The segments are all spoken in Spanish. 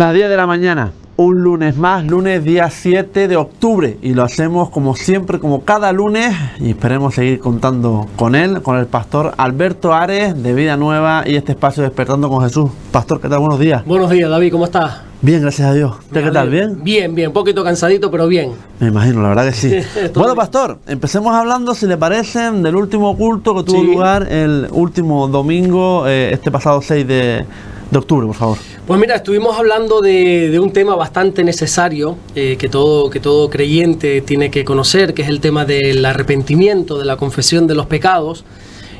Las 10 de la mañana, un lunes más, lunes día 7 de octubre, y lo hacemos como siempre, como cada lunes, y esperemos seguir contando con él, con el pastor Alberto Ares de Vida Nueva y este espacio Despertando con Jesús. Pastor, ¿qué tal? Buenos días. Buenos días, David, ¿cómo estás? Bien, gracias a Dios. ¿Usted qué tal? ¿Bien? Bien, bien, poquito cansadito, pero bien. Me imagino, la verdad que sí. Bueno, pastor, empecemos hablando, si le parece, del último culto que tuvo lugar el último domingo, este pasado 6 de octubre, por favor. Pues mira, estuvimos hablando de un tema bastante necesario que todo creyente tiene que conocer, que es el tema del arrepentimiento, de la confesión de los pecados.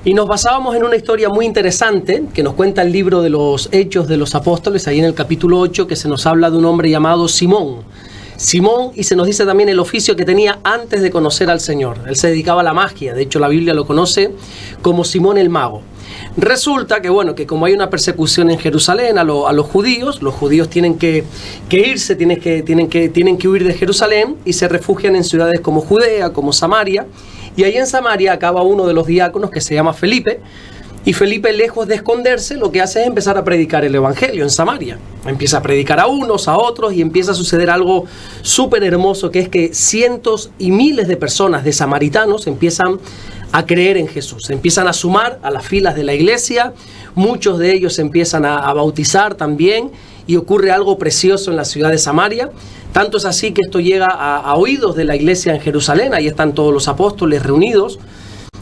Y nos basábamos en una historia muy interesante que nos cuenta el libro de los Hechos de los Apóstoles, ahí en el capítulo 8, que se nos habla de un hombre llamado Simón, y se nos dice también el oficio que tenía antes de conocer al Señor. Él se dedicaba a la magia, de hecho la Biblia lo conoce como Simón el Mago. Resulta que bueno, que como hay una persecución en Jerusalén a los judíos tienen que irse, tienen que huir de Jerusalén y se refugian en ciudades como Judea, como Samaria, y ahí en Samaria acaba uno de los diáconos que se llama Felipe, y Felipe, lejos de esconderse, lo que hace es empezar a predicar el evangelio en Samaria. Empieza a predicar a unos, a otros, y empieza a suceder algo súper hermoso, que es que cientos y miles de personas, de samaritanos, empiezan a creer en Jesús, se empiezan a sumar a las filas de la iglesia, muchos de ellos se empiezan a bautizar también, y ocurre algo precioso en la ciudad de Samaria. Tanto es así que esto llega a oídos de la iglesia en Jerusalén, ahí están todos los apóstoles reunidos,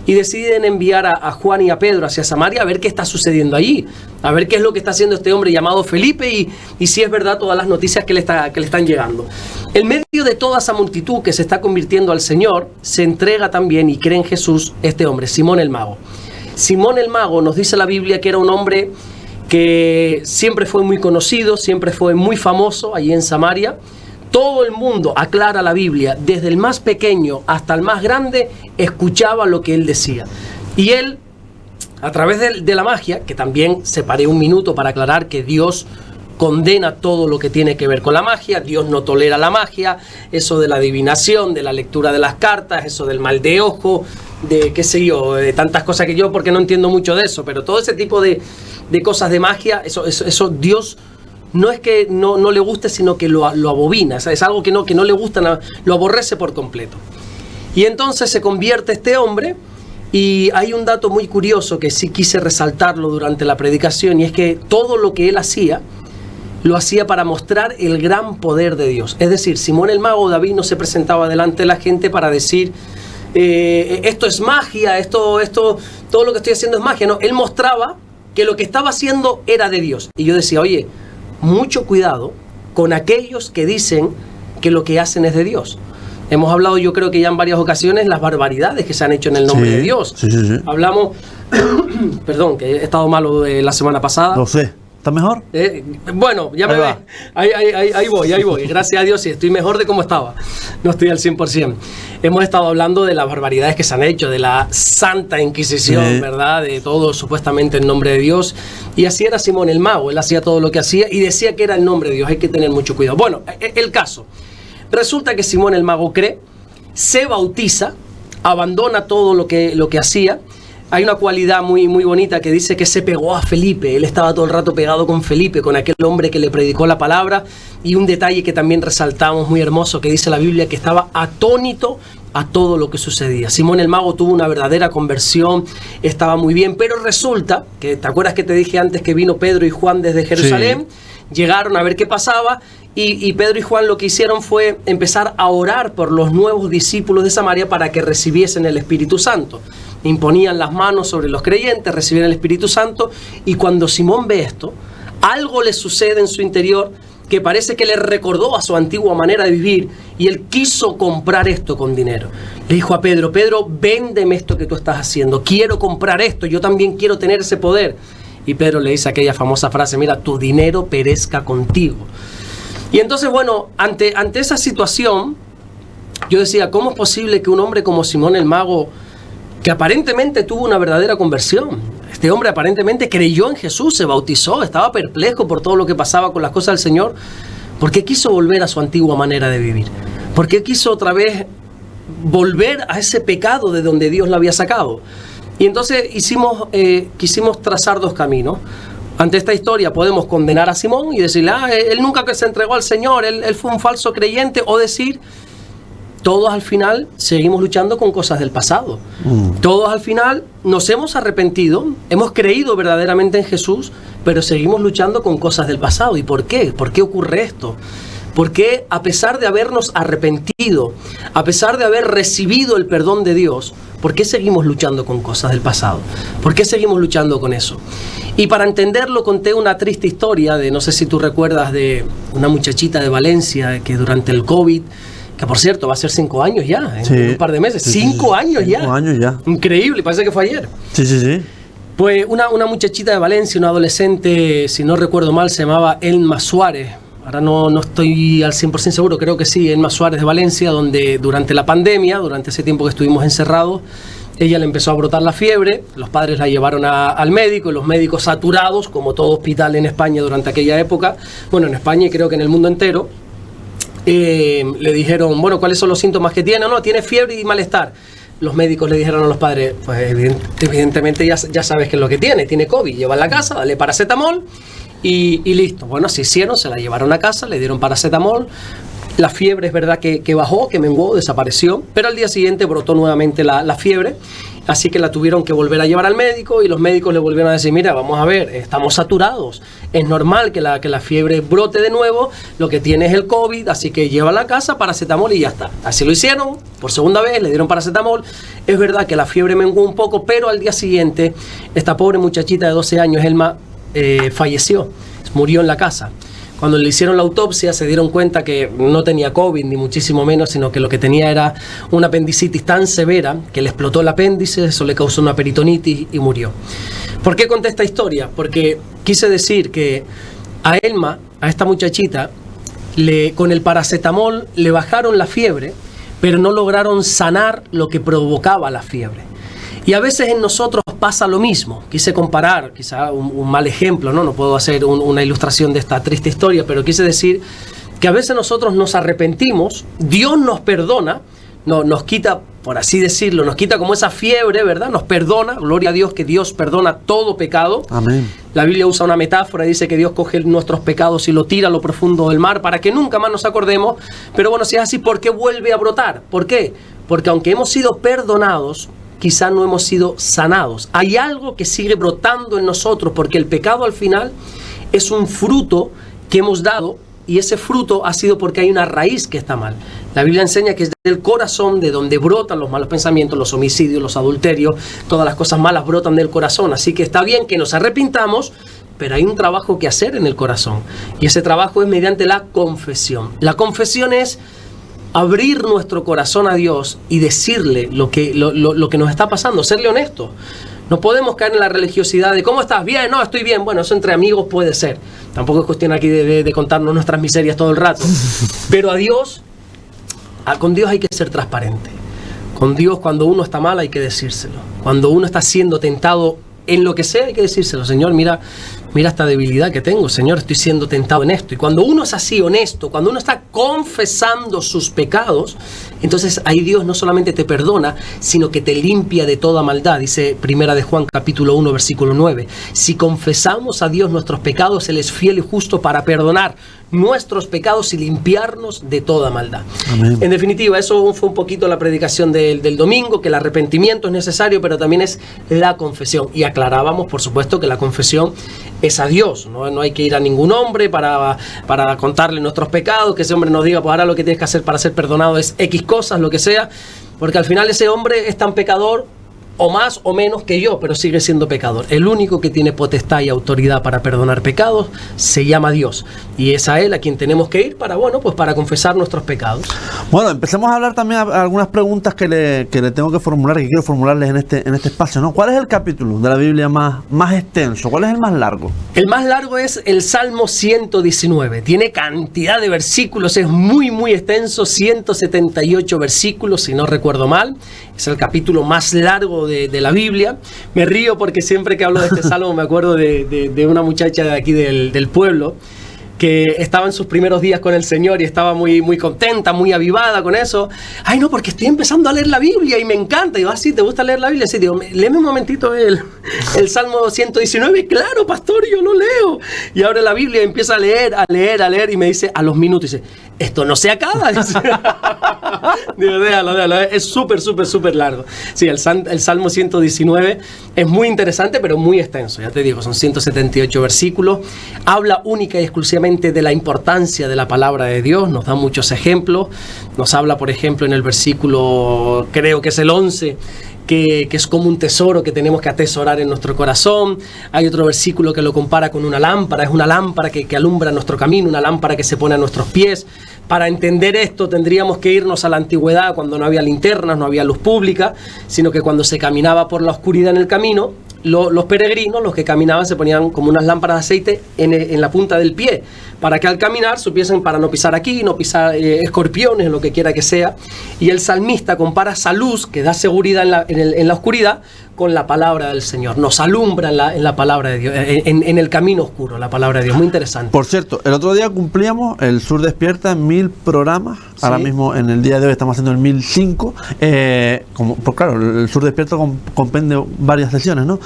y deciden enviar a Juan y a Pedro hacia Samaria a ver qué está sucediendo allí, a ver qué es lo que está haciendo este hombre llamado Felipe y si es verdad todas las noticias que le están llegando. En medio de toda esa multitud que se está convirtiendo al Señor, se entrega también y cree en Jesús este hombre, Simón el Mago. Simón el Mago, nos dice la Biblia que era un hombre que siempre fue muy conocido, siempre fue muy famoso allí en Samaria. Todo el mundo, aclara la Biblia, desde el más pequeño hasta el más grande, escuchaba lo que él decía. Y él, a través de la magia, que también separé un minuto para aclarar que Dios condena todo lo que tiene que ver con la magia, Dios no tolera la magia, eso de la adivinación, de la lectura de las cartas, eso del mal de ojo, de qué sé yo, de tantas cosas que yo, porque no entiendo mucho de eso, pero todo ese tipo de cosas de magia, eso Dios no es que no le guste, sino que lo abobina, o sea, es algo que no le gusta, lo aborrece por completo. Y entonces se convierte este hombre, y hay un dato muy curioso que sí quise resaltarlo durante la predicación, y es que todo lo que él hacía, lo hacía para mostrar el gran poder de Dios. Es decir, Simón el Mago, David, no se presentaba delante de la gente para decir esto es magia, esto todo lo que estoy haciendo es magia. No, él mostraba que lo que estaba haciendo era de Dios. Y yo decía, oye, mucho cuidado con aquellos que dicen que lo que hacen es de Dios. Hemos hablado, yo creo que ya en varias ocasiones, las barbaridades que se han hecho en el nombre de Dios. Sí. Hablamos, perdón, que he estado malo la semana pasada. Lo sé. ¿Está mejor? Bueno, ya me ve. Ahí voy. Gracias a Dios, sí, estoy mejor de como estaba. No estoy al 100%. Hemos estado hablando de las barbaridades que se han hecho, de la Santa Inquisición, ¿verdad? De todo supuestamente en nombre de Dios. Y así era Simón el Mago. Él hacía todo lo que hacía y decía que era el nombre de Dios. Hay que tener mucho cuidado. Bueno, el caso. Resulta que Simón el Mago cree, se bautiza, abandona todo lo que hacía. Hay una cualidad muy bonita que dice que se pegó a Felipe. Él estaba todo el rato pegado con Felipe, con aquel hombre que le predicó la palabra. Y un detalle que también resaltamos muy hermoso, que dice la Biblia, que estaba atónito a todo lo que sucedía. Simón el Mago tuvo una verdadera conversión, estaba muy bien, pero resulta que, ¿te acuerdas que te dije antes que vino Pedro y Juan desde Jerusalén? Sí. Llegaron a ver qué pasaba, y Pedro y Juan lo que hicieron fue empezar a orar por los nuevos discípulos de Samaria para que recibiesen el Espíritu Santo. Imponían las manos sobre los creyentes, recibían el Espíritu Santo, y cuando Simón ve esto, algo le sucede en su interior que parece que le recordó a su antigua manera de vivir, y él quiso comprar esto con dinero. Le dijo a Pedro, véndeme esto que tú estás haciendo, quiero comprar esto, yo también quiero tener ese poder. Y Pedro le dice aquella famosa frase, mira, tu dinero perezca contigo. Y entonces, bueno, ante esa situación, yo decía, ¿cómo es posible que un hombre como Simón el Mago, que aparentemente tuvo una verdadera conversión, este hombre aparentemente creyó en Jesús, se bautizó, estaba perplejo por todo lo que pasaba con las cosas del Señor, ¿por qué quiso volver a su antigua manera de vivir? ¿Por qué quiso otra vez volver a ese pecado de donde Dios lo había sacado? Y entonces quisimos trazar dos caminos. Ante esta historia podemos condenar a Simón y decirle, él nunca que se entregó al Señor, él fue un falso creyente, o decir, todos al final seguimos luchando con cosas del pasado. Todos al final nos hemos arrepentido, hemos creído verdaderamente en Jesús, pero seguimos luchando con cosas del pasado. ¿Y por qué? ¿Por qué ocurre esto? Porque a pesar de habernos arrepentido, a pesar de haber recibido el perdón de Dios, ¿por qué seguimos luchando con cosas del pasado? ¿Por qué seguimos luchando con eso? Y para entenderlo conté una triste historia de, no sé si tú recuerdas, de una muchachita de Valencia que durante el COVID, que por cierto va a ser 5 años ya, en un par de meses, 5 años ya. 5 años ya. Increíble, parece que fue ayer. Sí. Pues una muchachita de Valencia, una adolescente, si no recuerdo mal, se llamaba Elma Suárez. Ahora no estoy al 100% seguro, creo que sí, Elma Suárez de Valencia, donde durante la pandemia, durante ese tiempo que estuvimos encerrados, ella le empezó a brotar la fiebre, los padres la llevaron al médico, y los médicos saturados, como todo hospital en España durante aquella época, bueno, en España y creo que en el mundo entero, le dijeron, bueno, ¿cuáles son los síntomas que tiene? No, tiene fiebre y malestar. Los médicos le dijeron a los padres, pues evidentemente ya sabes qué es lo que tiene COVID, lleva a la casa, dale paracetamol, y listo. Bueno, se hicieron, se la llevaron a casa, le dieron paracetamol. La fiebre es verdad que bajó, que menguó, desapareció, pero al día siguiente brotó nuevamente la fiebre, así que la tuvieron que volver a llevar al médico, y los médicos le volvieron a decir, mira, vamos a ver, estamos saturados, es normal que la fiebre brote de nuevo, lo que tiene es el COVID, así que lleva a la casa paracetamol y ya está. Así lo hicieron, por segunda vez le dieron paracetamol. Es verdad que la fiebre menguó un poco, pero al día siguiente esta pobre muchachita de 12 años, Elma, falleció, murió en la casa. Cuando le hicieron la autopsia se dieron cuenta que no tenía COVID, ni muchísimo menos, sino que lo que tenía era una apendicitis tan severa que le explotó el apéndice, eso le causó una peritonitis y murió. ¿Por qué conté esta historia? Porque quise decir que a Elma, a esta muchachita, con el paracetamol le bajaron la fiebre, pero no lograron sanar lo que provocaba la fiebre. Y a veces en nosotros pasa lo mismo. Quise comparar, quizá un mal ejemplo, no puedo hacer una ilustración de esta triste historia, pero quise decir que a veces nosotros nos arrepentimos, Dios nos perdona, nos quita, por así decirlo, nos quita como esa fiebre, ¿verdad? Nos perdona, gloria a Dios que Dios perdona todo pecado. Amén. La Biblia usa una metáfora, dice que Dios coge nuestros pecados y lo tira a lo profundo del mar para que nunca más nos acordemos. Pero bueno, si es así, ¿por qué vuelve a brotar? ¿Por qué? Porque aunque hemos sido perdonados, quizá no hemos sido sanados. Hay algo que sigue brotando en nosotros, porque el pecado al final es un fruto que hemos dado, y ese fruto ha sido porque hay una raíz que está mal. La Biblia enseña que es del corazón de donde brotan los malos pensamientos, los homicidios, los adulterios, todas las cosas malas brotan del corazón. Así que está bien que nos arrepintamos, pero hay un trabajo que hacer en el corazón, y ese trabajo es mediante la confesión. La confesión es abrir nuestro corazón a Dios y decirle lo que nos está pasando, serle honesto. No podemos caer en la religiosidad de ¿cómo estás? Bien, no, estoy bien. Bueno, eso entre amigos puede ser. Tampoco es cuestión aquí de contarnos nuestras miserias todo el rato. Pero con Dios hay que ser transparente. Con Dios, cuando uno está mal, hay que decírselo. Cuando uno está siendo tentado en lo que sea, hay que decírselo. Señor, mira esta debilidad que tengo. Señor, estoy siendo tentado en esto. Y cuando uno es así honesto, cuando uno está confesando sus pecados, entonces ahí Dios no solamente te perdona, sino que te limpia de toda maldad. Dice Primera de Juan capítulo 1 versículo 9. Si confesamos a Dios nuestros pecados, Él es fiel y justo para perdonar nuestros pecados y limpiarnos de toda maldad. Amén. En definitiva, eso fue un poquito la predicación del domingo, que el arrepentimiento es necesario, pero también es la confesión. Y aclarábamos, por supuesto, que la confesión es a Dios, no hay que ir a ningún hombre para contarle nuestros pecados, que ese hombre nos diga, pues ahora lo que tienes que hacer para ser perdonado es X cosas, lo que sea, porque al final ese hombre es tan pecador o más o menos que yo, pero sigue siendo pecador. El único que tiene potestad y autoridad para perdonar pecados se llama Dios, y es a Él a quien tenemos que ir para confesar nuestros pecados. Bueno, empecemos a hablar también de algunas preguntas que le tengo que formular, que quiero formularles en este espacio, ¿no? ¿Cuál es el capítulo de la Biblia más extenso? ¿Cuál es el más largo? El más largo es el Salmo 119. Tiene cantidad de versículos, es muy muy extenso, 178 versículos, si no recuerdo mal. Es el capítulo más largo de la Biblia. Me río porque siempre que hablo de este salmo me acuerdo de una muchacha de aquí del pueblo. que estaba en sus primeros días con el Señor y estaba muy, muy contenta, muy avivada con eso. Ay, no, porque estoy empezando a leer la Biblia y me encanta. Y digo, sí, ¿te gusta leer la Biblia? Sí, digo, léeme un momentito el Salmo 119. Claro, pastor, yo lo leo. Y abre la Biblia y empieza a leer, y me dice, a los minutos, dice, esto no se acaba. Digo, déjalo, es súper largo. Sí, el Salmo 119 es muy interesante, pero muy extenso, ya te digo, son 178 versículos, habla única y exclusivamente de la importancia de la palabra de Dios, nos da muchos ejemplos, nos habla, por ejemplo, en el versículo, creo que es el 11, que es como un tesoro que tenemos que atesorar en nuestro corazón. Hay otro versículo que lo compara con una lámpara, es una lámpara que alumbra nuestro camino, una lámpara que se pone a nuestros pies. Para entender esto tendríamos que irnos a la antigüedad, cuando no había linternas, no había luz pública, sino que cuando se caminaba por la oscuridad en el camino, los peregrinos, los que caminaban, se ponían como unas lámparas de aceite en la punta del pie, para que al caminar supiesen para no pisar aquí, no pisar escorpiones, lo que quiera que sea. Y el salmista compara esa luz que da seguridad en la oscuridad con la palabra del Señor. Nos alumbra en la palabra de Dios, en el camino oscuro, la palabra de Dios. Muy interesante. Por cierto, el otro día cumplíamos el Sur Despierta 1000 programas. Sí. Ahora mismo, en el día de hoy, estamos haciendo el 1005. Pues claro, el Sur Despierta comprende varias sesiones, ¿no?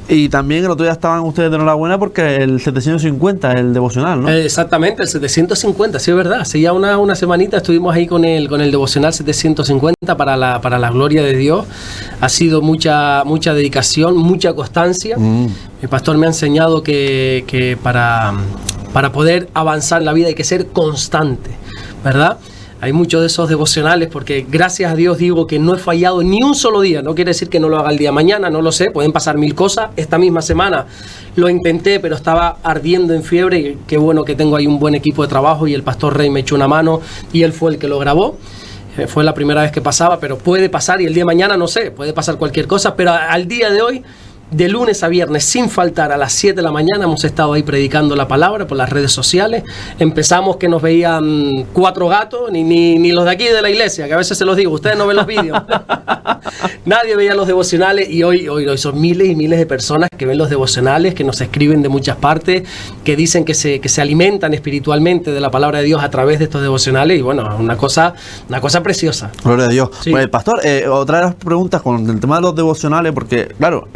Y también el otro día estaban ustedes de enhorabuena porque el 750, el devocional, ¿no? Exactamente, el 750, sí, es verdad. Hace ya una semanita estuvimos ahí con el devocional 750 para la gloria de Dios. Ha sido mucha dedicación, mucha constancia. Mi pastor me ha enseñado que para poder avanzar en la vida hay que ser constante, ¿verdad? Hay muchos de esos devocionales porque gracias a Dios digo que no he fallado ni un solo día. No quiere decir que no lo haga el día de mañana, no lo sé, pueden pasar 1000 cosas. Esta misma semana lo intenté, pero estaba ardiendo en fiebre y qué bueno que tengo ahí un buen equipo de trabajo y el pastor Rey me echó una mano y él fue el que lo grabó. Fue la primera vez que pasaba, pero puede pasar y el día de mañana no sé, puede pasar cualquier cosa, pero al día de hoy, de lunes a viernes, sin faltar, a las 7 de la mañana hemos estado ahí predicando la palabra por las redes sociales. Empezamos que nos veían 4 gatos, ni los de aquí de la iglesia, que a veces se los digo, ustedes no ven los vídeos. Nadie veía los devocionales y hoy son miles y miles de personas que ven los devocionales, que nos escriben de muchas partes, que dicen que se alimentan espiritualmente de la palabra de Dios a través de estos devocionales y bueno, una cosa preciosa. Gloria a Dios. Sí. Pues, pastor, otra de las preguntas con el tema de los devocionales, porque claro,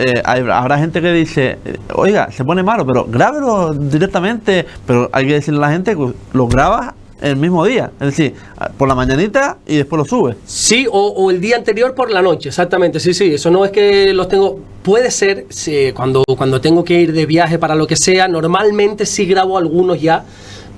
habrá gente que dice, oiga, se pone malo, pero grábelo directamente, pero hay que decirle a la gente que lo grabas el mismo día, es decir, por la mañanita y después lo subes. Sí, o el día anterior por la noche, exactamente, sí, eso no es que los tengo, puede ser, sí, cuando tengo que ir de viaje para lo que sea, normalmente sí grabo algunos ya,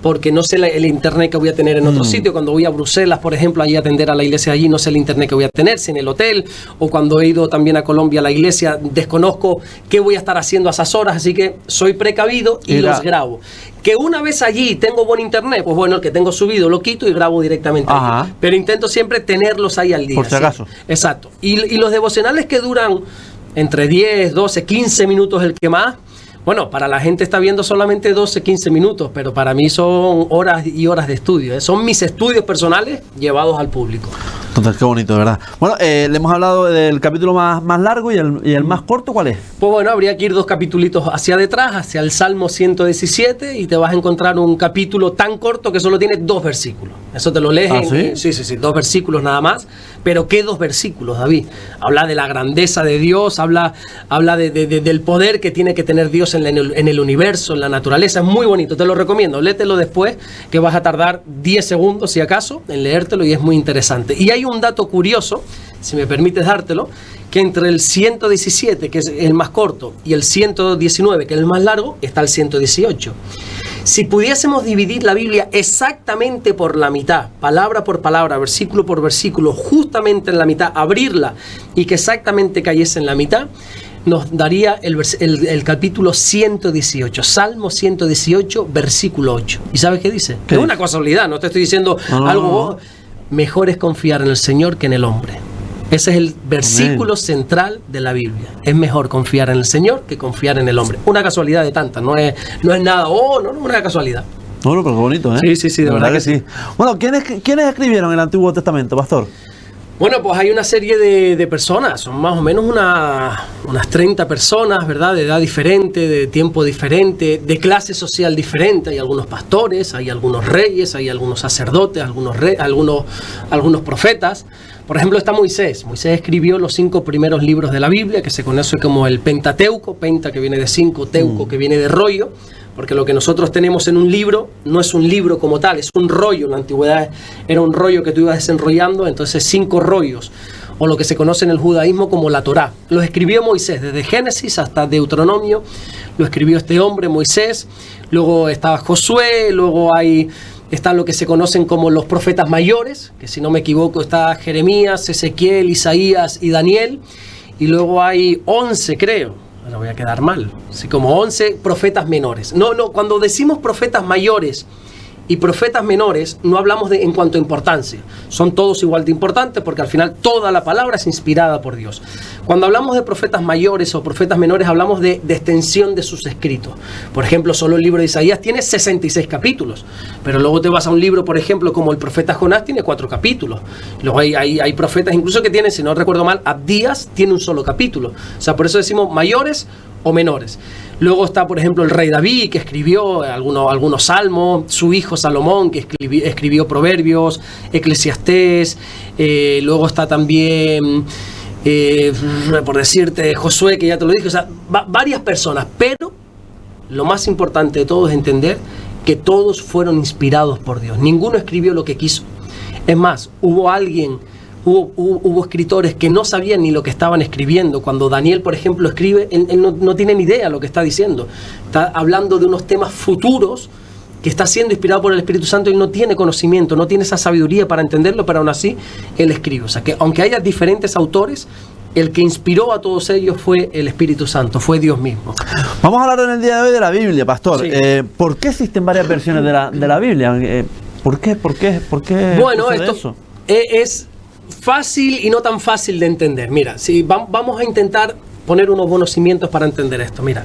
porque no sé el internet que voy a tener en otro sitio. Cuando voy a Bruselas, por ejemplo, allí a atender a la iglesia allí, no sé el internet que voy a tener, si en el hotel, o cuando he ido también a Colombia a la iglesia, desconozco qué voy a estar haciendo a esas horas, así que soy precavido y los grabo. Que una vez allí tengo buen internet, pues bueno, el que tengo subido lo quito y grabo directamente allí. Pero intento siempre tenerlos ahí al día. Por si acaso. ¿Sí? Exacto. Y los devocionales que duran entre 10, 12, 15 minutos el que más. Bueno, para la gente está viendo solamente 12, 15 minutos, pero para mí son horas y horas de estudio, ¿eh? Son mis estudios personales llevados al público. Entonces, qué bonito, ¿verdad? Bueno, le hemos hablado del capítulo más largo y el más corto, ¿cuál es? Pues bueno, habría que ir 2 capítulos hacia detrás, hacia el Salmo 117, y te vas a encontrar un capítulo tan corto que solo tiene 2 versículos. Eso te lo lees ¿sí? 2 versículos nada más. Pero ¿qué 2 versículos, David? Habla de la grandeza de Dios, habla del poder que tiene que tener Dios en el universo, en la naturaleza. Es muy bonito, te lo recomiendo. Léetelo después, que vas a tardar 10 segundos, si acaso, en leértelo, y es muy interesante. Y hay un dato curioso, si me permites dártelo, que entre el 117, que es el más corto, y el 119, que es el más largo, está el 118. Si pudiésemos dividir la Biblia exactamente por la mitad, palabra por palabra, versículo por versículo, justamente en la mitad, abrirla y que exactamente cayese en la mitad, nos daría el capítulo 118, Salmo 118, versículo 8. ¿Y sabes qué dice? ¿Qué? Es una casualidad, no te estoy diciendo algo. Mejor es confiar en el Señor que en el hombre. Ese es el versículo central de la Biblia. Es mejor confiar en el Señor que confiar en el hombre. Una casualidad de tantas, no es nada, una casualidad. No, pero qué bonito, ¿eh? Sí, de verdad que sí. Bueno, ¿quiénes escribieron el Antiguo Testamento, pastor? Bueno, pues hay una serie de personas, son más o menos unas 30 personas, ¿verdad? De edad diferente, de tiempo diferente, de clase social diferente. Hay algunos pastores, hay algunos reyes, hay algunos sacerdotes, algunos profetas. Por ejemplo, está Moisés. Moisés escribió los 5 primeros libros de la Biblia, que se conoce como el Pentateuco, penta que viene de 5, teuco que viene de rollo. Porque lo que nosotros tenemos en un libro no es un libro como tal, es un rollo. En la antigüedad era un rollo que tú ibas desenrollando, entonces 5 rollos, o lo que se conoce en el judaísmo como la Torá. Los escribió Moisés, desde Génesis hasta Deuteronomio, lo escribió este hombre, Moisés. Luego está Josué, luego están lo que se conocen como los profetas mayores, que si no me equivoco está Jeremías, Ezequiel, Isaías y Daniel. Y luego hay 11, creo. No voy a quedar mal, así como 11 profetas menores. No, cuando decimos profetas mayores y profetas menores, no hablamos en cuanto a importancia. Son todos igual de importantes porque al final toda la palabra es inspirada por Dios. Cuando hablamos de profetas mayores o profetas menores, hablamos de extensión de sus escritos. Por ejemplo, solo el libro de Isaías tiene 66 capítulos. Pero luego te vas a un libro, por ejemplo, como el profeta Jonás, tiene 4 capítulos. Luego hay profetas incluso que tienen, si no recuerdo mal, Abdías tiene un solo capítulo. O sea, por eso decimos mayores o menores. Luego está, por ejemplo, el rey David, que escribió algunos salmos, su hijo Salomón, que escribió Proverbios, Eclesiastés. Luego está también, por decirte, Josué, que ya te lo dije. O sea, varias personas, pero lo más importante de todo es entender que todos fueron inspirados por Dios. Ninguno escribió lo que quiso. Es más, hubo escritores que no sabían ni lo que estaban escribiendo. Cuando Daniel, por ejemplo, escribe, él no tiene ni idea de lo que está diciendo. Está hablando de unos temas futuros que está siendo inspirado por el Espíritu Santo y no tiene conocimiento, no tiene esa sabiduría para entenderlo, pero aún así él escribe. O sea que aunque haya diferentes autores, el que inspiró a todos ellos fue el Espíritu Santo, fue Dios mismo. Vamos a hablar en el día de hoy de la Biblia, pastor. Sí. ¿Por qué existen varias versiones de la Biblia? ¿Por qué? Bueno, esto es fácil y no tan fácil de entender. Mira, si vamos a intentar poner unos buenos cimientos para entender esto. Mira,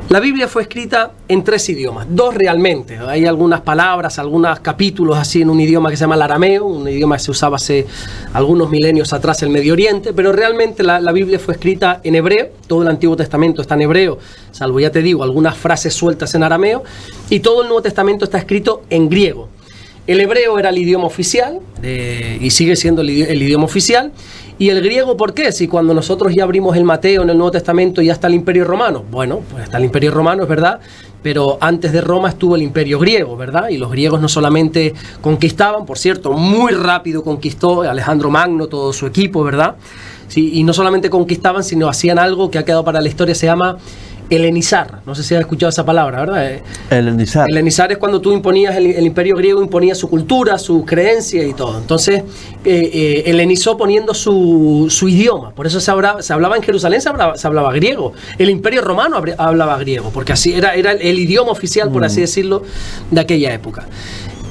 la Biblia fue escrita en 3 idiomas, 2 realmente. Hay algunas palabras, algunos capítulos así en un idioma que se llama el arameo, un idioma que se usaba hace algunos milenios atrás en Medio Oriente, pero realmente la Biblia fue escrita en hebreo. Todo el Antiguo Testamento está en hebreo, salvo, ya te digo, algunas frases sueltas en arameo, y todo el Nuevo Testamento está escrito en griego. El hebreo era el idioma oficial y sigue siendo el idioma oficial. ¿Y el griego por qué? Si cuando nosotros ya abrimos el Mateo en el Nuevo Testamento ya está el Imperio Romano. Bueno, pues está el Imperio Romano, es verdad, pero antes de Roma estuvo el Imperio griego, ¿verdad? Y los griegos no solamente conquistaban, por cierto, muy rápido conquistó Alejandro Magno, todo su equipo, ¿verdad? Sí, y no solamente conquistaban, sino hacían algo que ha quedado para la historia, se llama helenizar. No sé si has escuchado esa palabra, ¿verdad? Helenizar. Helenizar es cuando tú imponías, el imperio griego imponía su cultura, su creencia y todo. Entonces, helenizó poniendo su idioma. Por eso se hablaba en Jerusalén, se hablaba griego. El imperio romano hablaba griego, porque así era el idioma oficial, por así decirlo, de aquella época.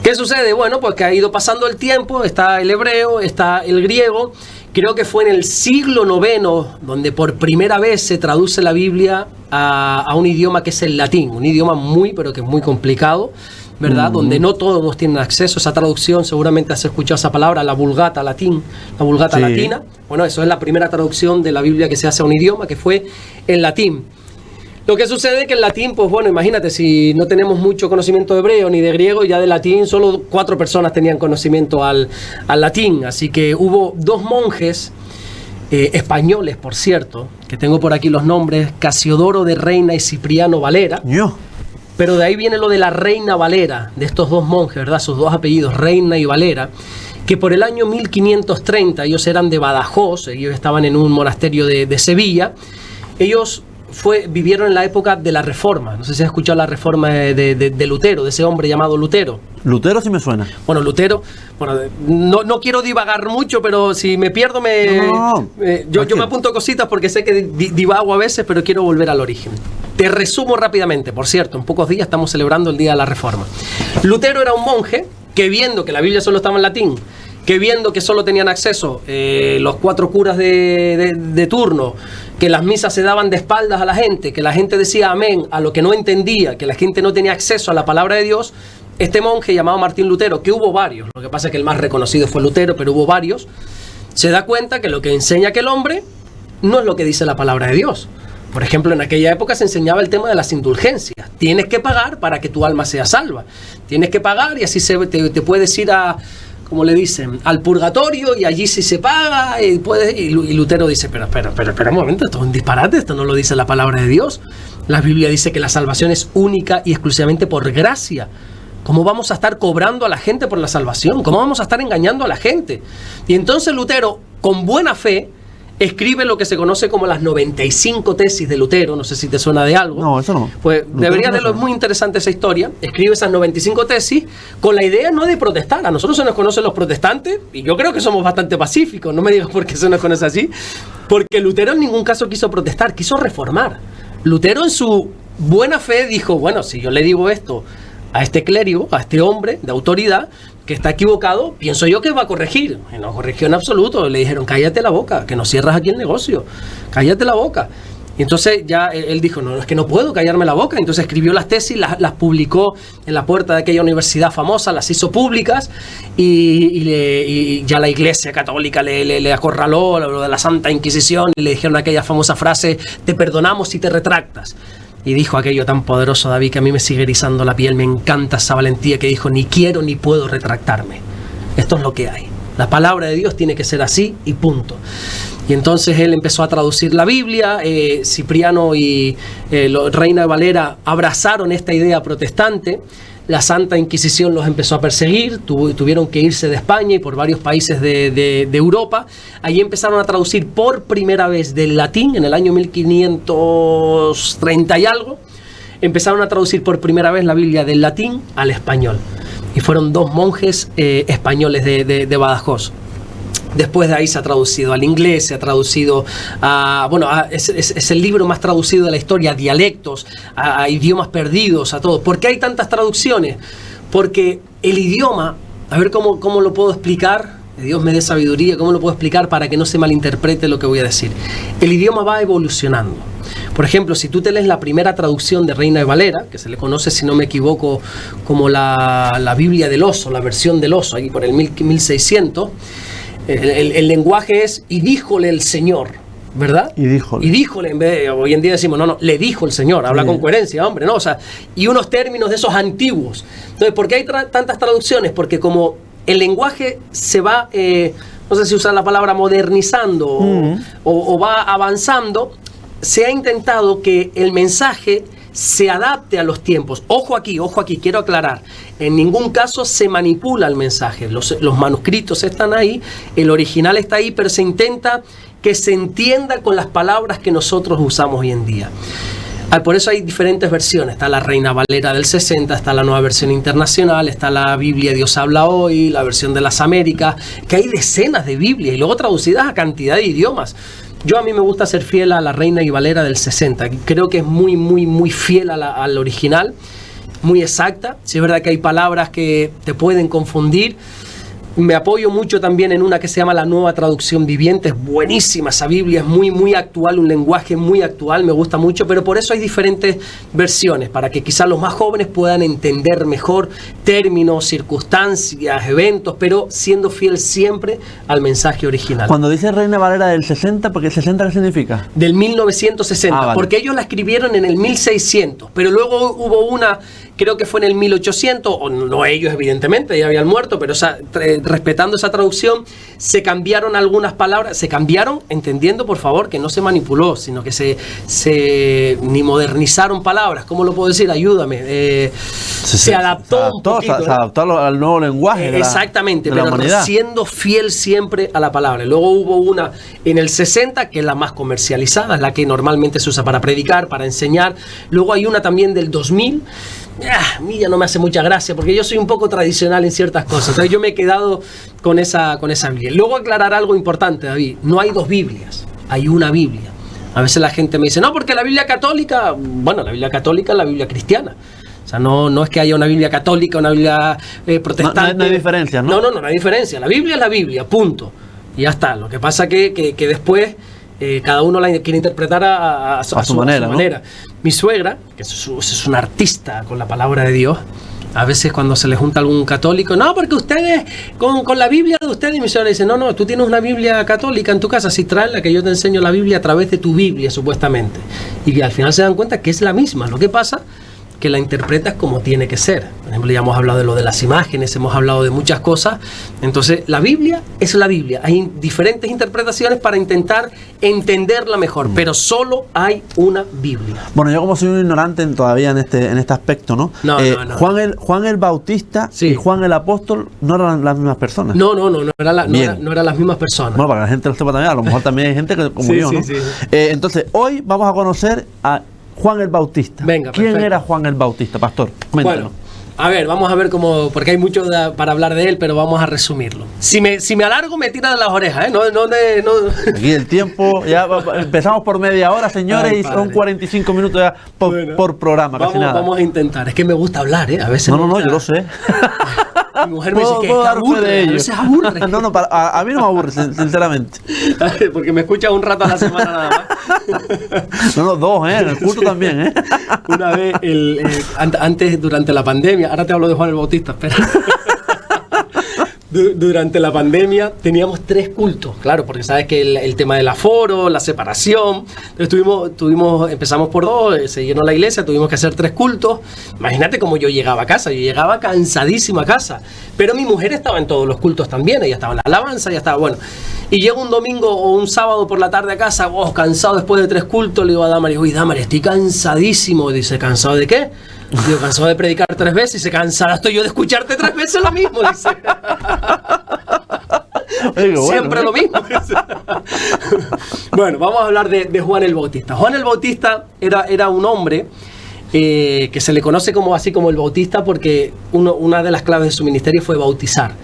¿Qué sucede? Bueno, pues que ha ido pasando el tiempo, está el hebreo, está el griego. Creo que fue en el siglo IX donde por primera vez se traduce la Biblia a un idioma que es el latín, un idioma pero que es muy complicado, ¿verdad? Donde no todos tienen acceso a esa traducción. Seguramente has escuchado esa palabra, la Vulgata latina. Bueno, eso es la primera traducción de la Biblia que se hace a un idioma, que fue el latín. Lo que sucede es que el latín, pues bueno, imagínate, si no tenemos mucho conocimiento de hebreo ni de griego, ya de latín solo 4 personas tenían conocimiento al latín. Así que hubo 2 monjes españoles, por cierto, que tengo por aquí los nombres, Casiodoro de Reina y Cipriano Valera. Pero de ahí viene lo de la Reina Valera, de estos 2 monjes, ¿verdad? Sus 2 apellidos, Reina y Valera, que por el año 1530, ellos eran de Badajoz, ellos estaban en un monasterio de Sevilla. Ellos vivieron en la época de la Reforma. No sé si has escuchado la Reforma de Lutero, de ese hombre llamado Lutero. Lutero sí me suena. Bueno, Lutero, no quiero divagar mucho, pero si me pierdo, yo me apunto cositas porque sé que divago a veces, pero quiero volver al origen. Te resumo rápidamente, por cierto, en pocos días estamos celebrando el Día de la Reforma. Lutero era un monje que, viendo que la Biblia solo estaba en latín, que viendo que solo tenían acceso los 4 curas de turno, que las misas se daban de espaldas a la gente, que la gente decía amén a lo que no entendía, que la gente no tenía acceso a la palabra de Dios, este monje llamado Martín Lutero, que hubo varios, lo que pasa es que el más reconocido fue Lutero, pero hubo varios, se da cuenta que lo que enseña aquel hombre no es lo que dice la palabra de Dios. Por ejemplo, en aquella época se enseñaba el tema de las indulgencias. Tienes que pagar para que tu alma sea salva. Tienes que pagar y así te puedes ir a, como le dicen, al purgatorio, y allí sí se paga y Lutero dice, pero un momento, esto es un disparate, esto no lo dice la palabra de Dios. La Biblia dice que la salvación es única y exclusivamente por gracia. ¿Cómo vamos a estar cobrando a la gente por la salvación? ¿Cómo vamos a estar engañando a la gente? Y entonces Lutero, con buena fe, escribe lo que se conoce como las 95 tesis de Lutero. No sé si te suena de algo. No, eso no. Pues deberías leerlo, es muy interesante esa historia. Escribe esas 95 tesis con la idea no de protestar. A nosotros se nos conocen los protestantes y yo creo que somos bastante pacíficos. No me digas por qué se nos conoce así. Porque Lutero en ningún caso quiso protestar, quiso reformar. Lutero en su buena fe dijo, bueno, si yo le digo esto a este clérigo, a este hombre de autoridad que está equivocado, pienso yo que va a corregir. Y no corrigió en absoluto. Le dijeron, cállate la boca, que no cierras aquí el negocio, cállate la boca. Y entonces ya él dijo, no, es que no puedo callarme la boca. Entonces escribió las tesis, las publicó en la puerta de aquella universidad famosa, las hizo públicas, y ya la Iglesia Católica le acorraló lo de la Santa Inquisición y le dijeron aquella famosa frase, te perdonamos si te retractas. Y dijo aquello tan poderoso, David, que a mí me sigue erizando la piel. Me encanta esa valentía que dijo, ni quiero ni puedo retractarme. Esto es lo que hay. La palabra de Dios tiene que ser así y punto. Y entonces él empezó a traducir la Biblia. Cipriano y Reina Valera abrazaron esta idea protestante. La Santa Inquisición los empezó a perseguir, tuvieron que irse de España y por varios países de Europa. Allí empezaron a traducir por primera vez del latín, en el año 1530 y algo. Empezaron a traducir por primera vez la Biblia del latín al español. Y fueron dos monjes españoles de Badajoz. Después de ahí se ha traducido al inglés, se ha traducido es el libro más traducido de la historia, a dialectos, a idiomas perdidos, a todo. ¿Por qué hay tantas traducciones? Porque el idioma, a ver cómo lo puedo explicar, que Dios me dé sabiduría, cómo lo puedo explicar para que no se malinterprete lo que voy a decir. El idioma va evolucionando. Por ejemplo, si tú te lees la primera traducción de Reina Valera, que se le conoce, si no me equivoco, como la Biblia del oso, la versión del oso, ahí por el 1600, el lenguaje es, y díjole el Señor, ¿verdad? Y díjole, en vez de, hoy en día decimos, no, le dijo el Señor, habla con coherencia, hombre, ¿no? O sea, y unos términos de esos antiguos. Entonces, ¿por qué hay tantas traducciones? Porque como el lenguaje se va, no sé si usar la palabra modernizando o va avanzando, se ha intentado que el mensaje se adapte a los tiempos. Ojo aquí, quiero aclarar. En ningún caso se manipula el mensaje. Los manuscritos están ahí, el original está ahí, pero se intenta que se entienda con las palabras que nosotros usamos hoy en día. Por eso hay diferentes versiones. Está la Reina Valera del 60, está la nueva versión internacional, está la Biblia Dios habla hoy, la versión de las Américas, que hay decenas de Biblias y luego traducidas a cantidad de idiomas. A mí me gusta ser fiel a la Reina y Valera del 60. Creo que es muy, muy, muy fiel al original, muy exacta. Sí, es verdad que hay palabras que te pueden confundir. Me apoyo mucho también en una que se llama la Nueva Traducción Viviente. Es buenísima esa Biblia, es muy, muy actual, un lenguaje muy actual, me gusta mucho, pero por eso hay diferentes versiones, para que quizás los más jóvenes puedan entender mejor términos, circunstancias, eventos, pero siendo fiel siempre al mensaje original. Cuando dice Reina Valera del 60, ¿porque el 60 qué significa? Del 1960, vale. Porque ellos la escribieron en el 1600, pero luego hubo una, creo que fue en el 1800, o no ellos evidentemente, ya habían muerto, pero respetando esa traducción, se cambiaron algunas palabras, se cambiaron entendiendo, por favor, que no se manipuló, sino que ni modernizaron palabras. ¿Cómo lo puedo decir? Ayúdame. Se adaptó un poquito. Se adaptó al nuevo lenguaje exactamente, de la pero humanidad, siendo fiel siempre a la palabra. Luego hubo una en el 60, que es la más comercializada, es la que normalmente se usa para predicar, para enseñar. Luego hay una también del 2000, a mí ya no me hace mucha gracia porque yo soy un poco tradicional en ciertas cosas. Entonces yo me he quedado con esa Biblia. Luego aclarar algo importante, David. No hay dos Biblias, hay una Biblia. A veces la gente me dice, no, porque la Biblia católica, bueno, la Biblia católica es la Biblia cristiana. O sea, no es que haya una Biblia católica, una Biblia protestante. No hay diferencia, ¿no? No hay diferencia. La Biblia es la Biblia, punto. Y ya está. Lo que pasa que después cada uno la quiere interpretar a su manera. ¿no? Mi suegra, que es una artista con la palabra de Dios, A veces cuando se le junta algún católico, no, porque ustedes, con la Biblia de ustedes, y mi señora dice, no, tú tienes una Biblia católica en tu casa, sí, tráela, que yo te enseño la Biblia a través de tu Biblia, supuestamente. Y que al final se dan cuenta que es la misma. Lo que pasa que la interpretas como tiene que ser. Por ejemplo, ya hemos hablado de lo de las imágenes, hemos hablado de muchas cosas. Entonces, la Biblia es la Biblia. Hay diferentes interpretaciones para intentar entenderla mejor, pero solo hay una Biblia. Bueno, yo como soy un ignorante todavía en este aspecto, ¿no? No. Juan el Bautista y Juan el Apóstol no eran las mismas personas. No eran las mismas personas. Bueno, para que la gente lo sepa también, a lo mejor también hay gente que, como yo, ¿no? Sí. Entonces, hoy vamos a conocer a Juan el Bautista. Venga, ¿Quién perfecto. era Juan el Bautista, pastor? Coméntanos. Bueno, a ver, vamos a ver cómo, porque hay mucho para hablar de él, pero vamos a resumirlo. Si me alargo, me tira de las orejas, ¿eh? No. Aquí el tiempo, ya empezamos por media hora, señores, y son 45 minutos ya por programa, casi nada. Vamos a intentar, es que me gusta hablar, ¿eh? A veces No, yo lo sé. Mi mujer me dice que aburre, a veces aburre. A mí no me aburre, sinceramente. Porque me escuchas un rato a la semana nada más. No, dos, en el culto también, Una vez, antes, durante la pandemia, ahora te hablo de Juan el Bautista, espera. Durante la pandemia teníamos 3 cultos, claro, porque sabes que el tema del aforo, la separación, entonces empezamos por 2, se llenó la iglesia, tuvimos que hacer 3 cultos. Imagínate cómo yo llegaba a casa, yo llegaba cansadísima a casa, pero mi mujer estaba en todos los cultos también, ella estaba en la alabanza, ella estaba, bueno, y llego un domingo o un sábado por la tarde a casa, cansado después de 3 cultos, le digo a Damaris, uy Damaris, estoy cansadísimo. Dice, ¿cansado de qué? Digo, cansado de predicar 3 veces. Y dice, cansada estoy yo de escucharte 3 veces lo mismo. Dice. Siempre lo mismo. Bueno, vamos a hablar de Juan el Bautista. Juan el Bautista era un hombre que se le conoce así como el Bautista porque una de las claves de su ministerio fue bautizar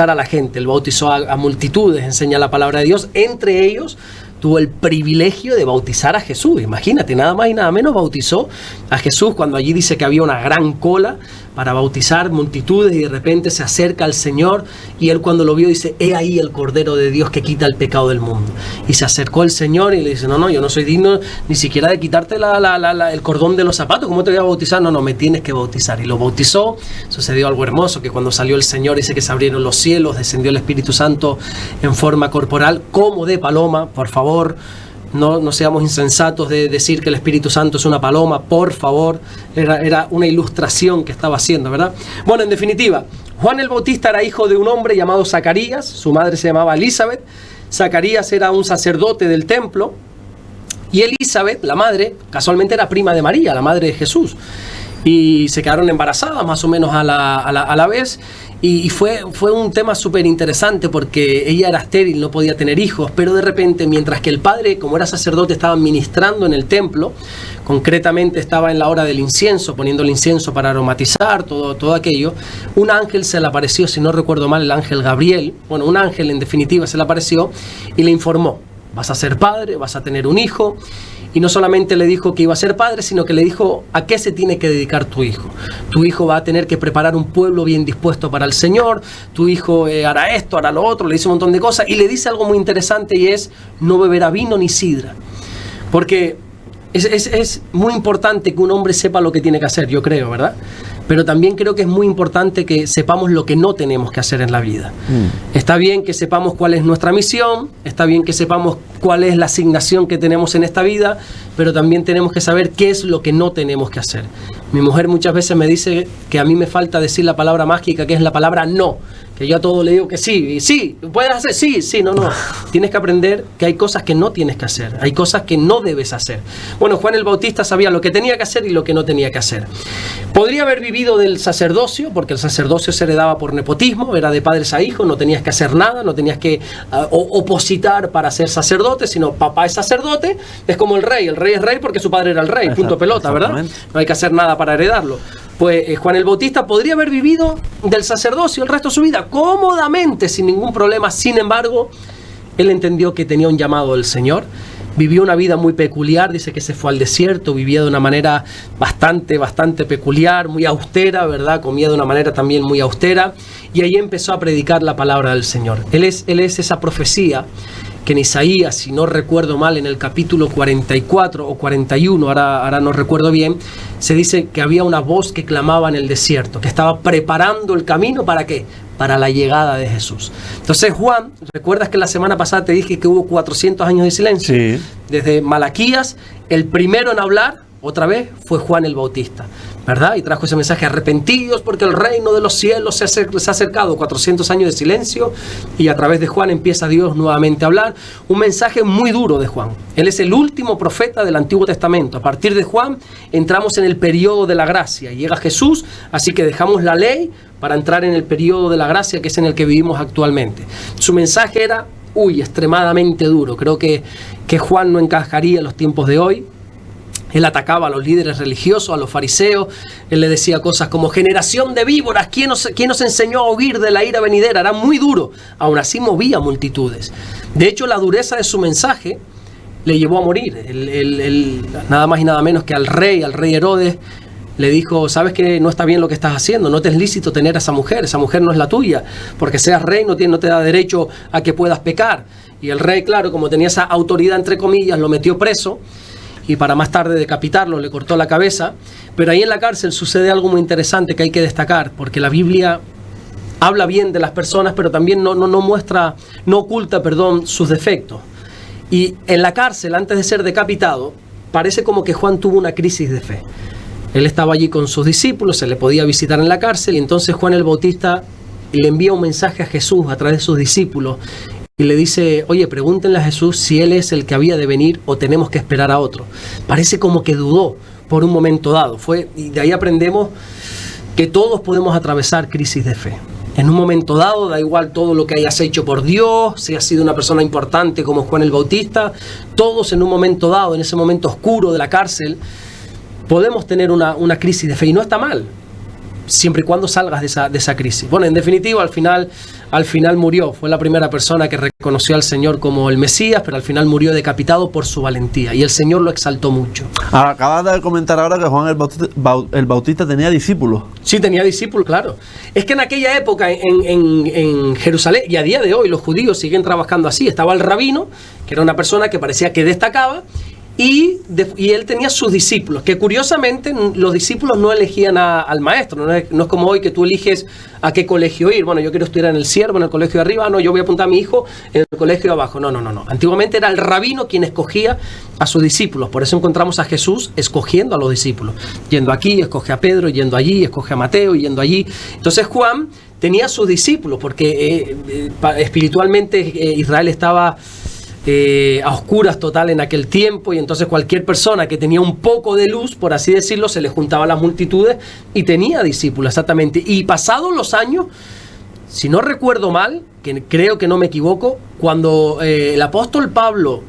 a la gente. Él bautizó a multitudes, enseña la palabra de Dios. Entre ellos tuvo el privilegio de bautizar a Jesús. Imagínate, nada más y nada menos bautizó a Jesús cuando allí dice que había una gran cola para bautizar multitudes y de repente se acerca al Señor y él cuando lo vio dice, he ahí el Cordero de Dios que quita el pecado del mundo. Y se acercó al Señor y le dice, no, yo no soy digno ni siquiera de quitarte el cordón de los zapatos, ¿cómo te voy a bautizar? No, me tienes que bautizar. Y lo bautizó. Sucedió algo hermoso, que cuando salió el Señor dice que se abrieron los cielos, descendió el Espíritu Santo en forma corporal, como de paloma. Por favor, no seamos insensatos de decir que el Espíritu Santo es una paloma, por favor. Era una ilustración que estaba haciendo, ¿verdad? Bueno, en definitiva, Juan el Bautista era hijo de un hombre llamado Zacarías, su madre se llamaba Elizabeth. Zacarías era un sacerdote del templo y Elizabeth, la madre, casualmente era prima de María, la madre de Jesús. Y se quedaron embarazadas más o menos a la vez. Y fue un tema súper interesante porque ella era estéril, no podía tener hijos, pero de repente, mientras que el padre, como era sacerdote, estaba ministrando en el templo, concretamente estaba en la hora del incienso, poniendo el incienso para aromatizar, todo aquello, un ángel se le apareció, si no recuerdo mal, el ángel Gabriel, bueno, un ángel en definitiva se le apareció y le informó, vas a ser padre, vas a tener un hijo. Y no solamente le dijo que iba a ser padre, sino que le dijo a qué se tiene que dedicar tu hijo. Tu hijo va a tener que preparar un pueblo bien dispuesto para el Señor, tu hijo hará esto, hará lo otro, le dice un montón de cosas y le dice algo muy interesante y es, no beberá vino ni sidra. Porque es muy importante que un hombre sepa lo que tiene que hacer, yo creo, ¿verdad? Pero también creo que es muy importante que sepamos lo que no tenemos que hacer en la vida. Está bien que sepamos cuál es nuestra misión, está bien que sepamos cuál es la asignación que tenemos en esta vida, pero también tenemos que saber qué es lo que no tenemos que hacer. Mi mujer muchas veces me dice que a mí me falta decir la palabra mágica, que es la palabra no. Que yo a todo le digo que sí, puedes hacer, sí, no. Tienes que aprender que hay cosas que no tienes que hacer, hay cosas que no debes hacer. Bueno, Juan el Bautista sabía lo que tenía que hacer y lo que no tenía que hacer. Podría haber vivido del sacerdocio, porque el sacerdocio se heredaba por nepotismo, era de padres a hijos, no tenías que hacer nada, no tenías que opositar para ser sacerdote, sino papá es sacerdote, es como el rey es rey porque su padre era el rey, punto pelota, ¿verdad? No hay que hacer nada para heredarlo. Pues Juan el Bautista podría haber vivido del sacerdocio el resto de su vida cómodamente, sin ningún problema. Sin embargo, él entendió que tenía un llamado del Señor. Vivió una vida muy peculiar, dice que se fue al desierto, vivía de una manera bastante peculiar, muy austera, ¿verdad? Comía de una manera también muy austera. Y ahí empezó a predicar la palabra del Señor. Él es esa profecía que en Isaías, si no recuerdo mal, en el capítulo 44 o 41, ahora no recuerdo bien, se dice que había una voz que clamaba en el desierto, que estaba preparando el camino, ¿para qué? Para la llegada de Jesús. Entonces Juan, ¿recuerdas que la semana pasada te dije que hubo 400 años de silencio? Sí. Desde Malaquías, el primero en hablar, otra vez, fue Juan el Bautista, ¿verdad? Y trajo ese mensaje: arrepentidos porque el reino de los cielos se ha acercado. 400 años de silencio, y a través de Juan empieza Dios nuevamente a hablar. Un mensaje muy duro de Juan. Él es el último profeta del Antiguo Testamento. A partir de Juan entramos en el periodo de la gracia. Llega Jesús, así que dejamos la ley para entrar en el periodo de la gracia, que es en el que vivimos actualmente. Su mensaje era, extremadamente duro. Creo que Juan no encajaría en los tiempos de hoy. Él atacaba a los líderes religiosos, a los fariseos. Él le decía cosas como: generación de víboras, ¿quién nos enseñó a huir de la ira venidera? Era muy duro. Aún así movía multitudes. De hecho, la dureza de su mensaje le llevó a morir. Nada más y nada menos que al rey Herodes, le dijo: sabes que no está bien lo que estás haciendo, no te es lícito tener a esa mujer no es la tuya, porque seas rey no te da derecho a que puedas pecar. Y el rey, claro, como tenía esa autoridad entre comillas, lo metió preso, y para más tarde decapitarlo le cortó la cabeza. Pero ahí en la cárcel sucede algo muy interesante que hay que destacar, porque la Biblia habla bien de las personas, pero también no oculta sus defectos. Y en la cárcel, antes de ser decapitado, parece como que Juan tuvo una crisis de fe. Él estaba allí con sus discípulos, se le podía visitar en la cárcel, y entonces Juan el Bautista le envía un mensaje a Jesús a través de sus discípulos y le dice: oye, pregúntenle a Jesús si él es el que había de venir o tenemos que esperar a otro. Parece como que dudó por un momento dado. Y de ahí aprendemos que todos podemos atravesar crisis de fe. En un momento dado, da igual todo lo que hayas hecho por Dios, si has sido una persona importante como Juan el Bautista, todos en un momento dado, en ese momento oscuro de la cárcel, podemos tener una crisis de fe, y no está mal, siempre y cuando salgas de esa crisis. Bueno, en definitiva, al final murió. Fue la primera persona que reconoció al Señor como el Mesías, pero al final murió decapitado por su valentía, y el Señor lo exaltó mucho. Acabas de comentar ahora que Juan el Bautista tenía discípulos. Sí, tenía discípulos, claro. Es que en aquella época en Jerusalén, y a día de hoy los judíos siguen trabajando así, estaba el rabino, que era una persona que parecía que destacaba, y él tenía sus discípulos, que curiosamente los discípulos no elegían al maestro. No es como hoy que tú eliges a qué colegio ir. Bueno, yo quiero estudiar en el Siervo, en el colegio de arriba. No, yo voy a apuntar a mi hijo en el colegio de abajo. No. Antiguamente era el rabino quien escogía a sus discípulos. Por eso encontramos a Jesús escogiendo a los discípulos. Yendo aquí, escoge a Pedro; yendo allí, escoge a Mateo; yendo allí. Entonces Juan tenía sus discípulos, porque espiritualmente Israel estaba a oscuras total en aquel tiempo, y entonces cualquier persona que tenía un poco de luz, por así decirlo, se le juntaba a las multitudes y tenía discípulos, exactamente. Y pasados los años, si no recuerdo mal, que creo que no me equivoco, cuando el apóstol Pablo,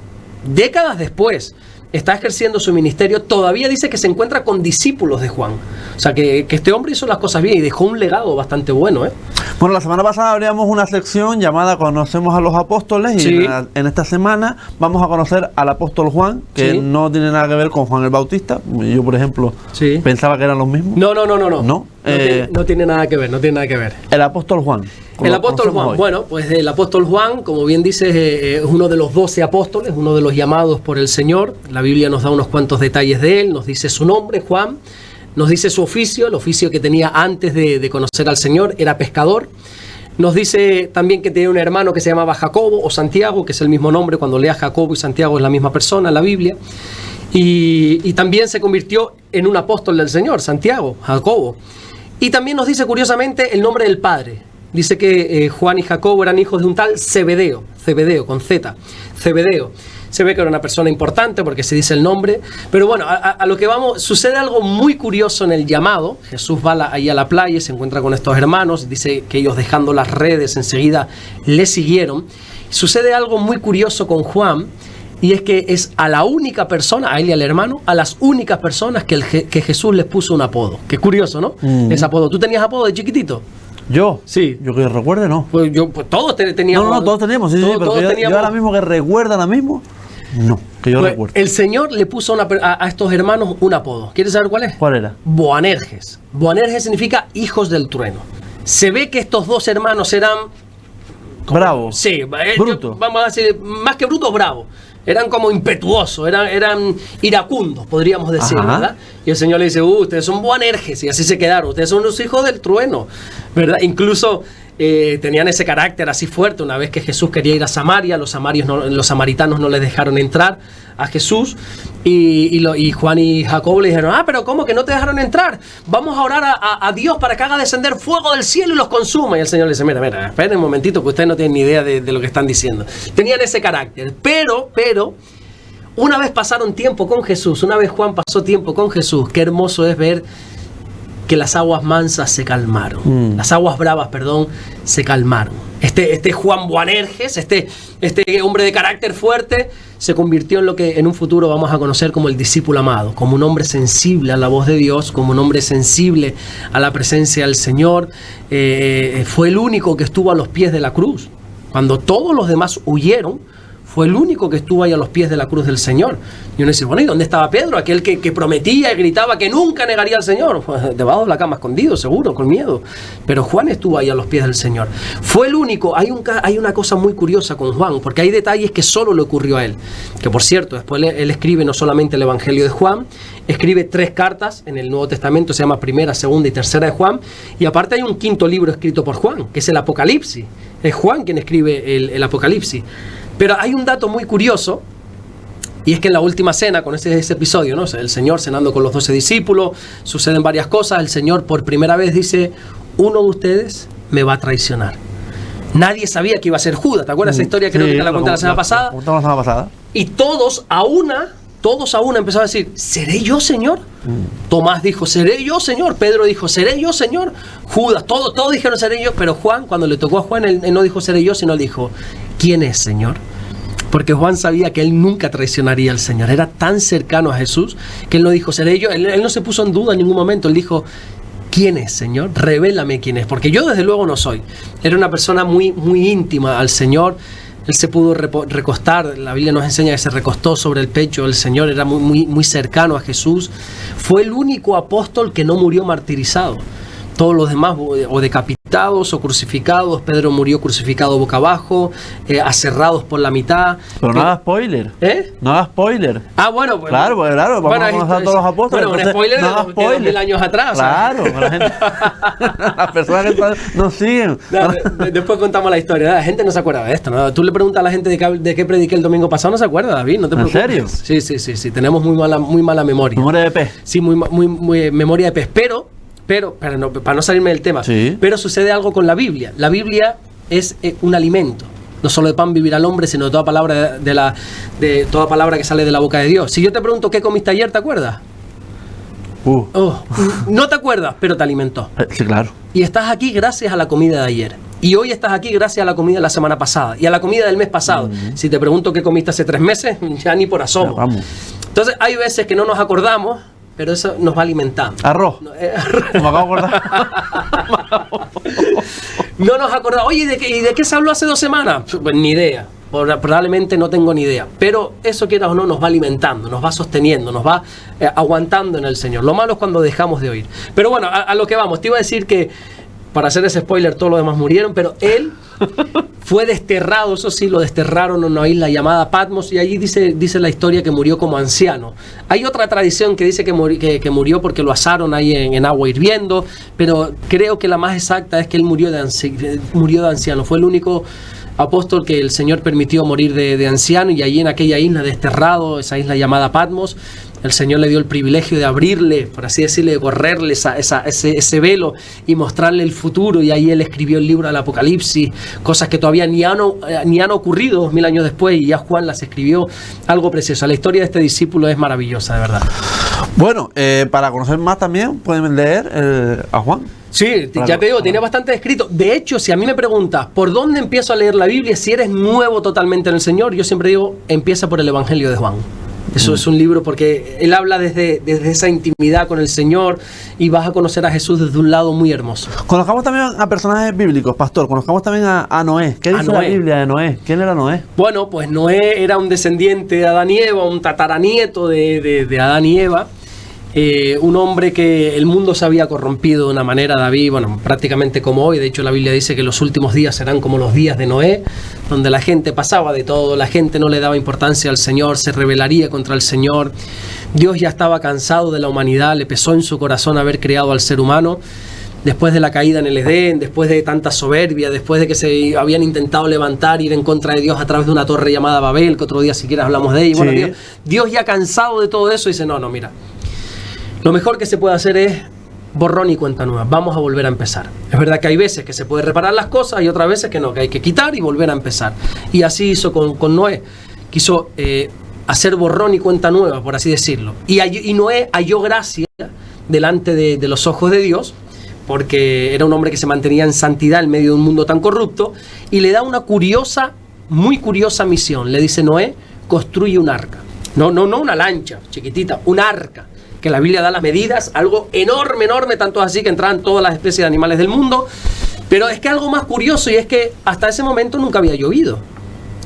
décadas después, está ejerciendo su ministerio, todavía dice que se encuentra con discípulos de Juan. O sea, que este hombre hizo las cosas bien y dejó un legado bastante bueno, ¿eh? Bueno, la semana pasada abríamos una sección llamada Conocemos a los Apóstoles, y sí, en esta semana vamos a conocer al apóstol Juan, que sí, no tiene nada que ver con Juan el Bautista. Yo, por ejemplo, sí, pensaba que eran los mismos. No. No tiene nada que ver. El apóstol Juan. El apóstol Juan, bueno, pues el apóstol Juan, como bien dices, es uno de los 12 apóstoles, uno de los llamados por el Señor. La Biblia nos da unos cuantos detalles de él, nos dice su nombre, Juan, nos dice su oficio, el oficio que tenía antes de conocer al Señor, era pescador. Nos dice también que tenía un hermano que se llamaba Jacobo o Santiago, que es el mismo nombre. Cuando leas Jacobo y Santiago es la misma persona en la Biblia. Y también se convirtió en un apóstol del Señor, Santiago, Jacobo. Y también nos dice curiosamente el nombre del padre. Dice que Juan y Jacobo eran hijos de un tal Zebedeo con Z, Zebedeo. Se ve que era una persona importante porque se dice el nombre. Pero bueno, a lo que vamos, sucede algo muy curioso en el llamado. Jesús va ahí a la playa y se encuentra con estos hermanos. Dice que ellos, dejando las redes, enseguida le siguieron. Sucede algo muy curioso con Juan, y es que es a la única persona, a él y al hermano, a las únicas personas que Jesús les puso un apodo. Qué curioso, ¿no? Ese apodo. ¿Tú tenías apodo de chiquitito? ¿Yo? Sí. Yo que recuerde, no. Pues todos teníamos. No, todos teníamos, sí, pero yo ahora mismo que recuerda ahora mismo, no, que yo recuerdo. El Señor le puso a estos hermanos un apodo. ¿Quieres saber cuál es? ¿Cuál era? Boanerges. Boanerges significa hijos del trueno. Se ve que estos dos hermanos eran Bravo. Sí, Bruto. vamos a decir, más que brutos, bravos. Eran como impetuosos, eran iracundos, podríamos decir, Ajá. ¿verdad? Y el Señor le dice, ustedes son Boanerges, y así se quedaron, ustedes son los hijos del trueno, ¿verdad? Incluso tenían ese carácter así fuerte. Una vez que Jesús quería ir a Samaria, los samaritanos no les dejaron entrar a Jesús, y Juan y Jacobo le dijeron, pero ¿cómo que no te dejaron entrar? Vamos a orar a Dios para que haga descender fuego del cielo y los consuma. Y el Señor le dice, mira, esperen un momentito, que ustedes no tienen ni idea de lo que están diciendo. Tenían ese carácter, pero una vez pasaron tiempo con Jesús, una vez Juan pasó tiempo con Jesús, qué hermoso es ver que las aguas mansas se calmaron. Las aguas bravas, se calmaron. Este Juan Boanerges, este hombre de carácter fuerte, se convirtió en un futuro vamos a conocer como el discípulo amado, como un hombre sensible a la voz de Dios, como un hombre sensible a la presencia del Señor. Fue el único que estuvo a los pies de la cruz. Cuando todos los demás huyeron, fue el único que estuvo ahí a los pies de la cruz del Señor. Y uno dice, bueno, ¿y dónde estaba Pedro? Aquel que prometía y gritaba que nunca negaría al Señor. Debajo de la cama, escondido, seguro, con miedo. Pero Juan estuvo ahí a los pies del Señor. Fue el único. Hay una cosa muy curiosa con Juan, porque hay detalles que solo le ocurrió a él. Que por cierto, después él escribe no solamente el Evangelio de Juan, escribe 3 cartas en el Nuevo Testamento, se llama Primera, Segunda y Tercera de Juan. Y aparte hay un 5.º libro escrito por Juan, que es el Apocalipsis. Es Juan quien escribe el Apocalipsis. Pero hay un dato muy curioso, y es que en la última cena, con ese episodio, ¿no? O sea, el Señor cenando con los 12 discípulos, suceden varias cosas. El Señor por primera vez dice, uno de ustedes me va a traicionar. Nadie sabía que iba a ser Judas. ¿Te acuerdas esa historia? Creo que te la conté la semana pasada. Y todos a una empezaron a decir, ¿seré yo, Señor? Tomás dijo, ¿seré yo, Señor? Pedro dijo, ¿seré yo, Señor? Judas, todos dijeron, ¿seré yo? Pero Juan, cuando le tocó a Juan, él no dijo, ¿seré yo? Sino dijo, ¿quién es, Señor? Porque Juan sabía que él nunca traicionaría al Señor. Era tan cercano a Jesús que él no dijo, ¿seré yo? Él no se puso en duda en ningún momento. Él dijo, ¿quién es, Señor? Revélame quién es. Porque yo desde luego no soy. Era una persona muy, muy íntima al Señor. Él se pudo recostar, la Biblia nos enseña que se recostó sobre el pecho del Señor, era muy, muy, muy cercano a Jesús. Fue el único apóstol que no murió martirizado. Todos los demás o decapitados o crucificados. Pedro murió crucificado boca abajo, aserrados por la mitad. Pero no haga spoiler. No haga spoiler. Bueno, pues, claro, vamos a conocer a todos los apóstoles. Bueno, un spoiler no de 2000 años atrás. Claro, la gente, las personas que nos siguen. Después contamos la historia. La gente no se acuerda de esto, ¿no? Tú le preguntas a la gente de qué prediqué el domingo pasado, no se acuerda, David. No te preocupes. ¿En serio? Sí. Tenemos muy mala memoria. Memoria de pez. Sí, muy memoria de pez. Pero no, para no salirme del tema, sí. Pero sucede algo con la Biblia. La Biblia es un alimento. No solo de pan vivirá el hombre, sino de toda palabra de toda palabra que sale de la boca de Dios. Si yo te pregunto qué comiste ayer, ¿te acuerdas? No te acuerdas, pero te alimentó. Sí, claro. Y estás aquí gracias a la comida de ayer. Y hoy estás aquí gracias a la comida de la semana pasada y a la comida del mes pasado. Si te pregunto qué comiste hace 3 meses, ya ni por asomo. Vamos. Entonces hay veces que no nos acordamos, pero eso nos va alimentando. Arroz. Me acabo de acordar. No nos acordamos. Oye, ¿y de qué se habló hace 2 semanas? Pues ni idea. Probablemente no tengo ni idea. Pero eso, quieras o no, nos va alimentando, nos va sosteniendo, nos va aguantando en el Señor. Lo malo es cuando dejamos de oír. Pero bueno, a lo que vamos. Te iba a decir que, para hacer ese spoiler, todos los demás murieron, pero él fue desterrado. Eso sí, lo desterraron en una isla llamada Patmos, y allí dice la historia que murió como anciano. Hay otra tradición que dice que murió porque lo asaron ahí en agua hirviendo, pero creo que la más exacta es que él murió de anciano. Fue el único apóstol que el Señor permitió morir de anciano, y allí en aquella isla desterrado, esa isla llamada Patmos, el Señor le dio el privilegio de abrirle, por así decirle, de correrle ese velo y mostrarle el futuro, y ahí él escribió el libro del Apocalipsis, cosas que todavía ni han ocurrido 2000 años después, y ya Juan las escribió. Algo precioso. La historia de este discípulo es maravillosa, de verdad. Bueno, para conocer más también pueden leer a Juan. Sí, ya te digo, tiene bastante escrito. De hecho, si a mí me preguntas por dónde empiezo a leer la Biblia, si eres nuevo totalmente en el Señor, yo siempre digo, empieza por el Evangelio de Juan. Eso es un libro porque él habla desde esa intimidad con el Señor, y vas a conocer a Jesús desde un lado muy hermoso. Conozcamos también a personajes bíblicos, pastor. Conozcamos también a Noé. ¿Qué dice la Biblia de Noé? ¿Quién era Noé? Bueno, pues Noé era un descendiente de Adán y Eva, un tataranieto de Adán y Eva. un hombre que el mundo se había corrompido de una manera, David, bueno, prácticamente como hoy. De hecho, la Biblia dice que los últimos días serán como los días de Noé, donde la gente pasaba de todo, la gente no le daba importancia al Señor, se rebelaría contra el Señor. Dios ya estaba cansado de la humanidad, le pesó en su corazón haber creado al ser humano. Después de la caída en el Edén, después de tanta soberbia, después de que se habían intentado levantar, ir en contra de Dios a través de una torre llamada Babel, que otro día si quieres hablamos de ella. Sí. Bueno, Dios ya cansado de todo eso dice, no, mira, lo mejor que se puede hacer es borrón y cuenta nueva, vamos a volver a empezar. Es verdad que hay veces que se puede reparar las cosas y otras veces que no, que hay que quitar y volver a empezar. Y así hizo con Noé, quiso hacer borrón y cuenta nueva, por así decirlo. Y Noé halló gracia delante de los ojos de Dios, porque era un hombre que se mantenía en santidad en medio de un mundo tan corrupto, y le da una curiosa, muy curiosa misión. Le dice, Noé, construye un arca. No una lancha chiquitita, un arca, que la Biblia da las medidas, algo enorme, tanto así que entraban todas las especies de animales del mundo. Pero es que algo más curioso, y es que hasta ese momento nunca había llovido.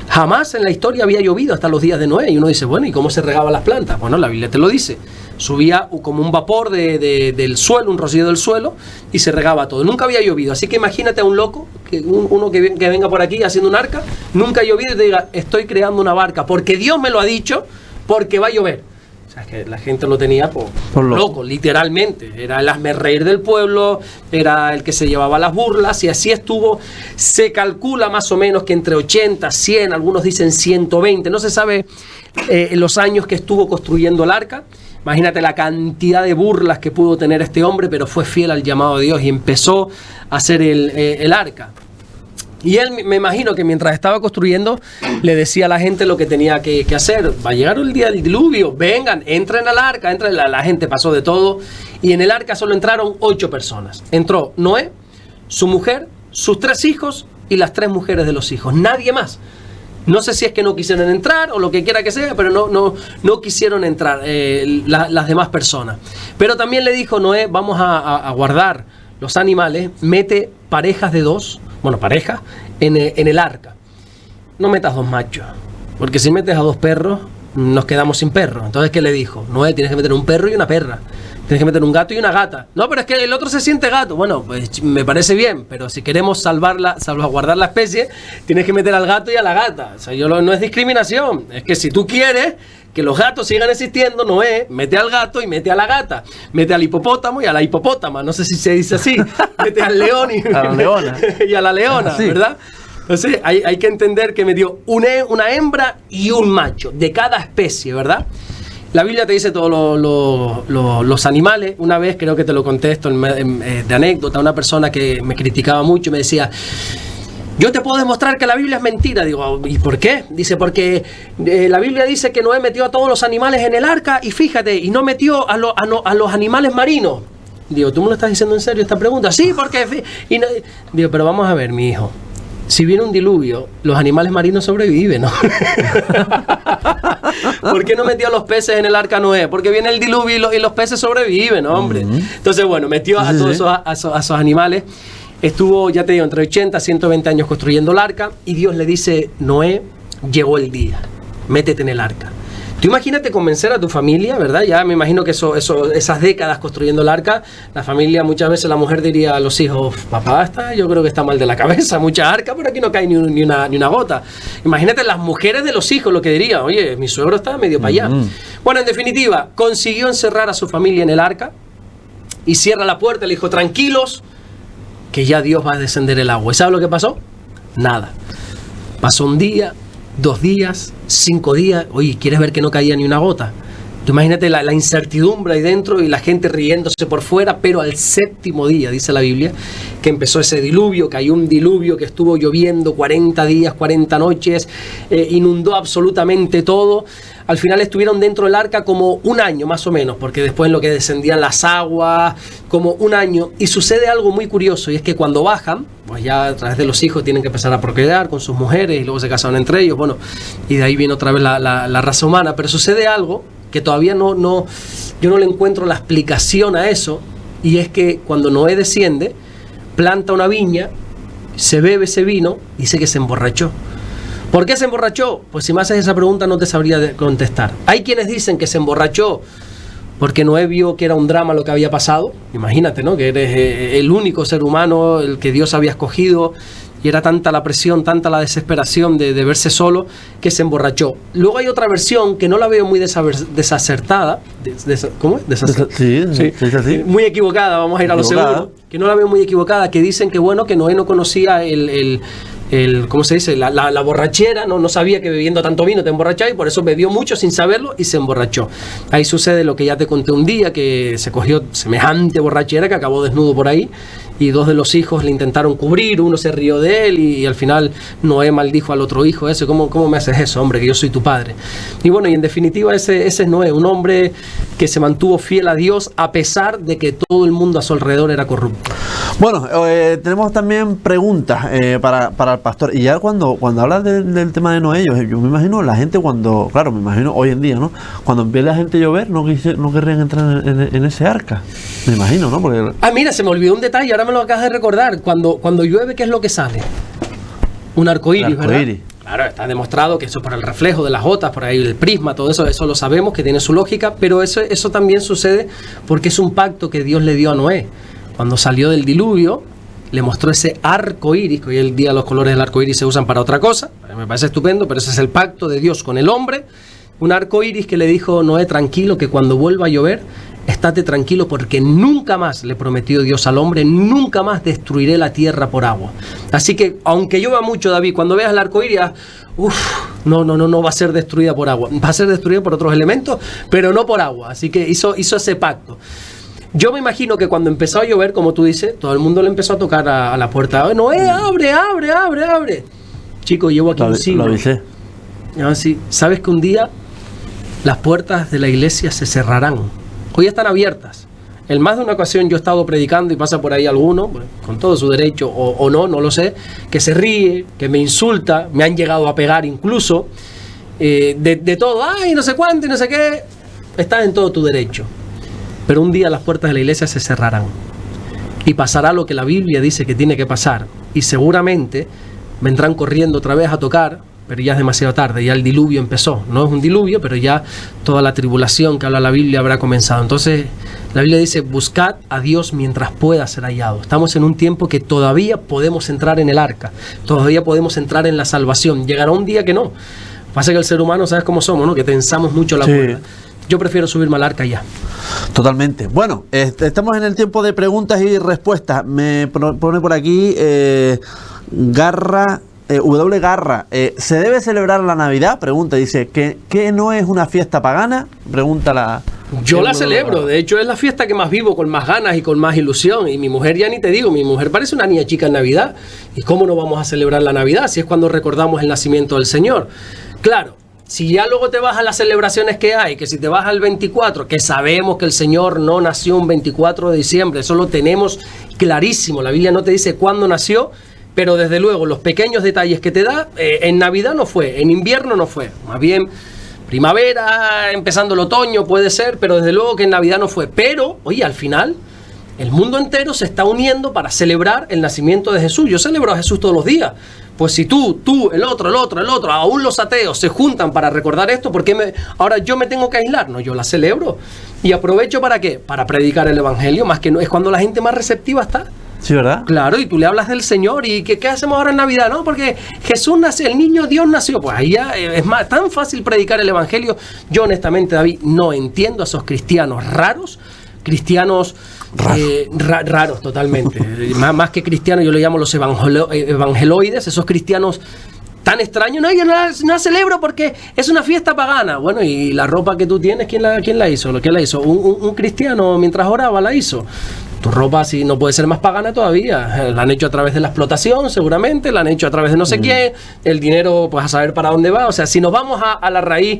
Jamás en la historia había llovido hasta los días de Noé. Y uno dice, bueno, ¿y cómo se regaban las plantas? Bueno, la Biblia te lo dice. Subía como un vapor del suelo, un rocío del suelo, y se regaba todo. Nunca había llovido. Así que imagínate a un loco, uno que venga por aquí haciendo un arca, nunca ha llovido y te diga, estoy creando una barca, porque Dios me lo ha dicho, porque va a llover. O sea, es que la gente lo tenía por loco, literalmente. Era el hazmerreír del pueblo, era el que se llevaba las burlas, y así estuvo. Se calcula más o menos que entre 80, 100, algunos dicen 120, no se sabe los años que estuvo construyendo el arca. Imagínate la cantidad de burlas que pudo tener este hombre, pero fue fiel al llamado de Dios y empezó a hacer el arca. Y él, me imagino que mientras estaba construyendo, le decía a la gente lo que tenía que hacer. Va a llegar el día del diluvio, vengan, entren al arca, entren. La gente pasó de todo, y en el arca solo entraron 8 personas. Entró Noé, su mujer, sus 3 hijos y las 3 mujeres de los hijos. Nadie más. No sé si es que no quisieron entrar o lo que quiera que sea, pero no quisieron entrar las demás personas. Pero también le dijo Noé, vamos a guardar los animales, mete parejas de 2, parejas, en el arca. No metas 2 machos, porque si metes a 2 perros, nos quedamos sin perros. Entonces, ¿qué le dijo? Noé, tienes que meter un perro y una perra. Tienes que meter un gato y una gata. No, pero es que el otro se siente gato. Bueno, pues me parece bien, pero si queremos salvaguardar la especie, tienes que meter al gato y a la gata. O sea, no es discriminación. Es que si tú quieres que los gatos sigan existiendo, Noé, mete al gato y mete a la gata. Mete al hipopótamo y a la hipopótama. No sé si se dice así. Mete al león y a la leona. Y a la leona, sí. ¿Verdad? Entonces hay que entender que metió una hembra y un macho de cada especie, ¿verdad? La Biblia te dice todos los animales. Una vez, creo que te lo conté esto de anécdota, una persona que me criticaba mucho me decía, yo te puedo demostrar que la Biblia es mentira. Digo, ¿y por qué? Dice, porque la Biblia dice que Noé metió a todos los animales en el arca, y fíjate, y no metió a los animales marinos. Digo, ¿tú me lo estás diciendo en serio esta pregunta? Sí, porque... Digo, pero vamos a ver, mi hijo. Si viene un diluvio, los animales marinos sobreviven, ¿no? ¿Por qué no metió a los peces en el arca Noé? Porque viene el diluvio y los peces sobreviven, ¿no, hombre? Entonces, bueno, metió a todos esos animales. Estuvo, ya te digo, entre 80 y 120 años construyendo el arca, y Dios le dice, Noé, llegó el día, métete en el arca. Tú imagínate convencer a tu familia, ¿verdad? Ya me imagino que esas décadas construyendo el arca, la familia, muchas veces la mujer diría a los hijos, papá, yo creo que está mal de la cabeza, mucha arca, pero aquí no cae ni una gota. Imagínate las mujeres de los hijos lo que dirían, oye, mi suegro está medio para allá. Bueno, en definitiva, consiguió encerrar a su familia en el arca, y cierra la puerta, le dijo, tranquilos, que ya Dios va a descender el agua. ¿Y sabes lo que pasó? Nada. Pasó un día, 2 días, 5 días. Oye, ¿quieres ver que no caía ni una gota? Tú imagínate la incertidumbre ahí dentro y la gente riéndose por fuera, pero al 7º día, dice la Biblia, que empezó ese diluvio, cayó un diluvio que estuvo lloviendo 40 días, 40 noches, inundó absolutamente todo. Al final estuvieron dentro del arca como 1 año más o menos, porque después en lo que descendían las aguas, como 1 año. Y sucede algo muy curioso, y es que cuando bajan, pues ya a través de los hijos tienen que empezar a procrear con sus mujeres, y luego se casaron entre ellos, bueno, y de ahí viene otra vez la raza humana. Pero sucede algo que todavía yo no le encuentro la explicación a eso, y es que cuando Noé desciende, planta una viña, se bebe ese vino, dice que se emborrachó. ¿Por qué se emborrachó? Pues si me haces esa pregunta no te sabría contestar. Hay quienes dicen que se emborrachó porque Noé vio que era un drama lo que había pasado. Imagínate, ¿no? Que eres el único ser humano, el que Dios había escogido, y era tanta la presión, tanta la desesperación de verse solo, que se emborrachó. Luego hay otra versión que no la veo muy desacertada. ¿Cómo es? Sí. Muy equivocada, vamos a ir a lo seguro. Que no la veo muy equivocada, que dicen que bueno, que Noé no conocía ¿cómo se dice? La borrachera, no sabía que bebiendo tanto vino te emborrachaba, y por eso bebió mucho sin saberlo y se emborrachó. Ahí sucede lo que ya te conté un día, que se cogió semejante borrachera que acabó desnudo por ahí, y 2 de los hijos le intentaron cubrir, uno se rió de él, y al final Noé maldijo al otro hijo ese: ¿cómo me haces eso, hombre, que yo soy tu padre? Y bueno, y en definitiva ese es Noé, un hombre que se mantuvo fiel a Dios a pesar de que todo el mundo a su alrededor era corrupto. Bueno, tenemos también preguntas para el pastor. Y ya cuando hablas del tema de Noé, yo me imagino la gente claro, me imagino hoy en día, ¿no? Cuando empieza la gente a llover, no querrían entrar en ese arca. Me imagino, ¿no? Porque... mira, se me olvidó un detalle, ahora me lo acabas de recordar. Cuando llueve, ¿qué es lo que sale? Un arcoíris, ¿verdad? Claro, está demostrado que eso por el reflejo de las gotas, por ahí el prisma, todo eso lo sabemos, que tiene su lógica, pero eso también sucede porque es un pacto que Dios le dio a Noé. Cuando salió del diluvio, le mostró ese arco iris, que hoy en día los colores del arco iris se usan para otra cosa, me parece estupendo, pero ese es el pacto de Dios con el hombre. Un arco iris que le dijo: Noé, tranquilo, que cuando vuelva a llover, estate tranquilo, porque nunca más, le prometió Dios al hombre, nunca más destruiré la tierra por agua. Así que, aunque llueva mucho, David, cuando veas el arco iris, no va a ser destruida por agua, va a ser destruida por otros elementos, pero no por agua. Así que hizo ese pacto. Yo me imagino que cuando empezó a llover, como tú dices, todo el mundo le empezó a tocar a la puerta: Noé, abre. Chico, llevo aquí un siglo. Lo avisé. Así, ¿sabes que un día las puertas de la iglesia se cerrarán? Hoy están abiertas. En más de una ocasión yo he estado predicando y pasa por ahí alguno, bueno, con todo su derecho o no lo sé, que se ríe, que me insulta, me han llegado a pegar incluso, de todo, no sé cuánto y no sé qué. Estás en todo tu derecho. Pero un día las puertas de la iglesia se cerrarán y pasará lo que la Biblia dice que tiene que pasar, y seguramente vendrán corriendo otra vez a tocar, pero ya es demasiado tarde, ya el diluvio empezó. No es un diluvio, pero ya toda la tribulación que habla la Biblia habrá comenzado. Entonces la Biblia dice: buscad a Dios mientras pueda ser hallado. Estamos en un tiempo que todavía podemos entrar en el arca, todavía podemos entrar en la salvación. Llegará un día que no. Pasa que el ser humano, ¿sabes cómo somos, no? Que tensamos mucho la cuerda. Yo prefiero subirme al arca ya. Totalmente. Bueno, estamos en el tiempo de preguntas y respuestas. Me pone por aquí Garra, W. Garra. ¿Se debe celebrar la Navidad? Pregunta, dice, ¿que no es una fiesta pagana? Pregunta la... Yo la celebro, de hecho es la fiesta que más vivo, con más ganas y con más ilusión. Y mi mujer, ya ni te digo, mi mujer parece una niña chica en Navidad. ¿Y cómo no vamos a celebrar la Navidad si es cuando recordamos el nacimiento del Señor? Claro. Si ya luego te vas a las celebraciones que hay, que si te vas al 24, que sabemos que el Señor no nació un 24 de diciembre, eso lo tenemos clarísimo, la Biblia no te dice cuándo nació, pero desde luego los pequeños detalles que te da, en Navidad no fue, en invierno no fue, más bien primavera, empezando el otoño puede ser, pero desde luego que en Navidad no fue. Pero, oye, al final, el mundo entero se está uniendo para celebrar el nacimiento de Jesús. Yo celebro a Jesús todos los días. Pues si tú, el otro, aún los ateos se juntan para recordar esto, ¿por qué ahora yo me tengo que aislar? No, yo la celebro. ¿Y aprovecho para qué? Para predicar el evangelio, más que no, es cuando la gente más receptiva está. Sí, ¿verdad? Claro, y tú le hablas del Señor, y ¿qué hacemos ahora en Navidad? No, porque Jesús nació, el niño Dios nació. Pues ahí ya es más tan fácil predicar el evangelio. Yo honestamente, David, no entiendo a esos cristianos raros, cristianos raros totalmente. más que cristianos, yo le llamo los evangeloides, esos cristianos tan extraños. No, yo no celebro porque es una fiesta pagana. Bueno, y la ropa que tú tienes, ¿quién la hizo? ¿Quién la hizo? Un cristiano mientras oraba la hizo. Tu ropa sí no puede ser más pagana todavía. La han hecho a través de la explotación, seguramente, la han hecho a través de no sé quién, el dinero, pues a saber para dónde va. O sea, si nos vamos a la raíz,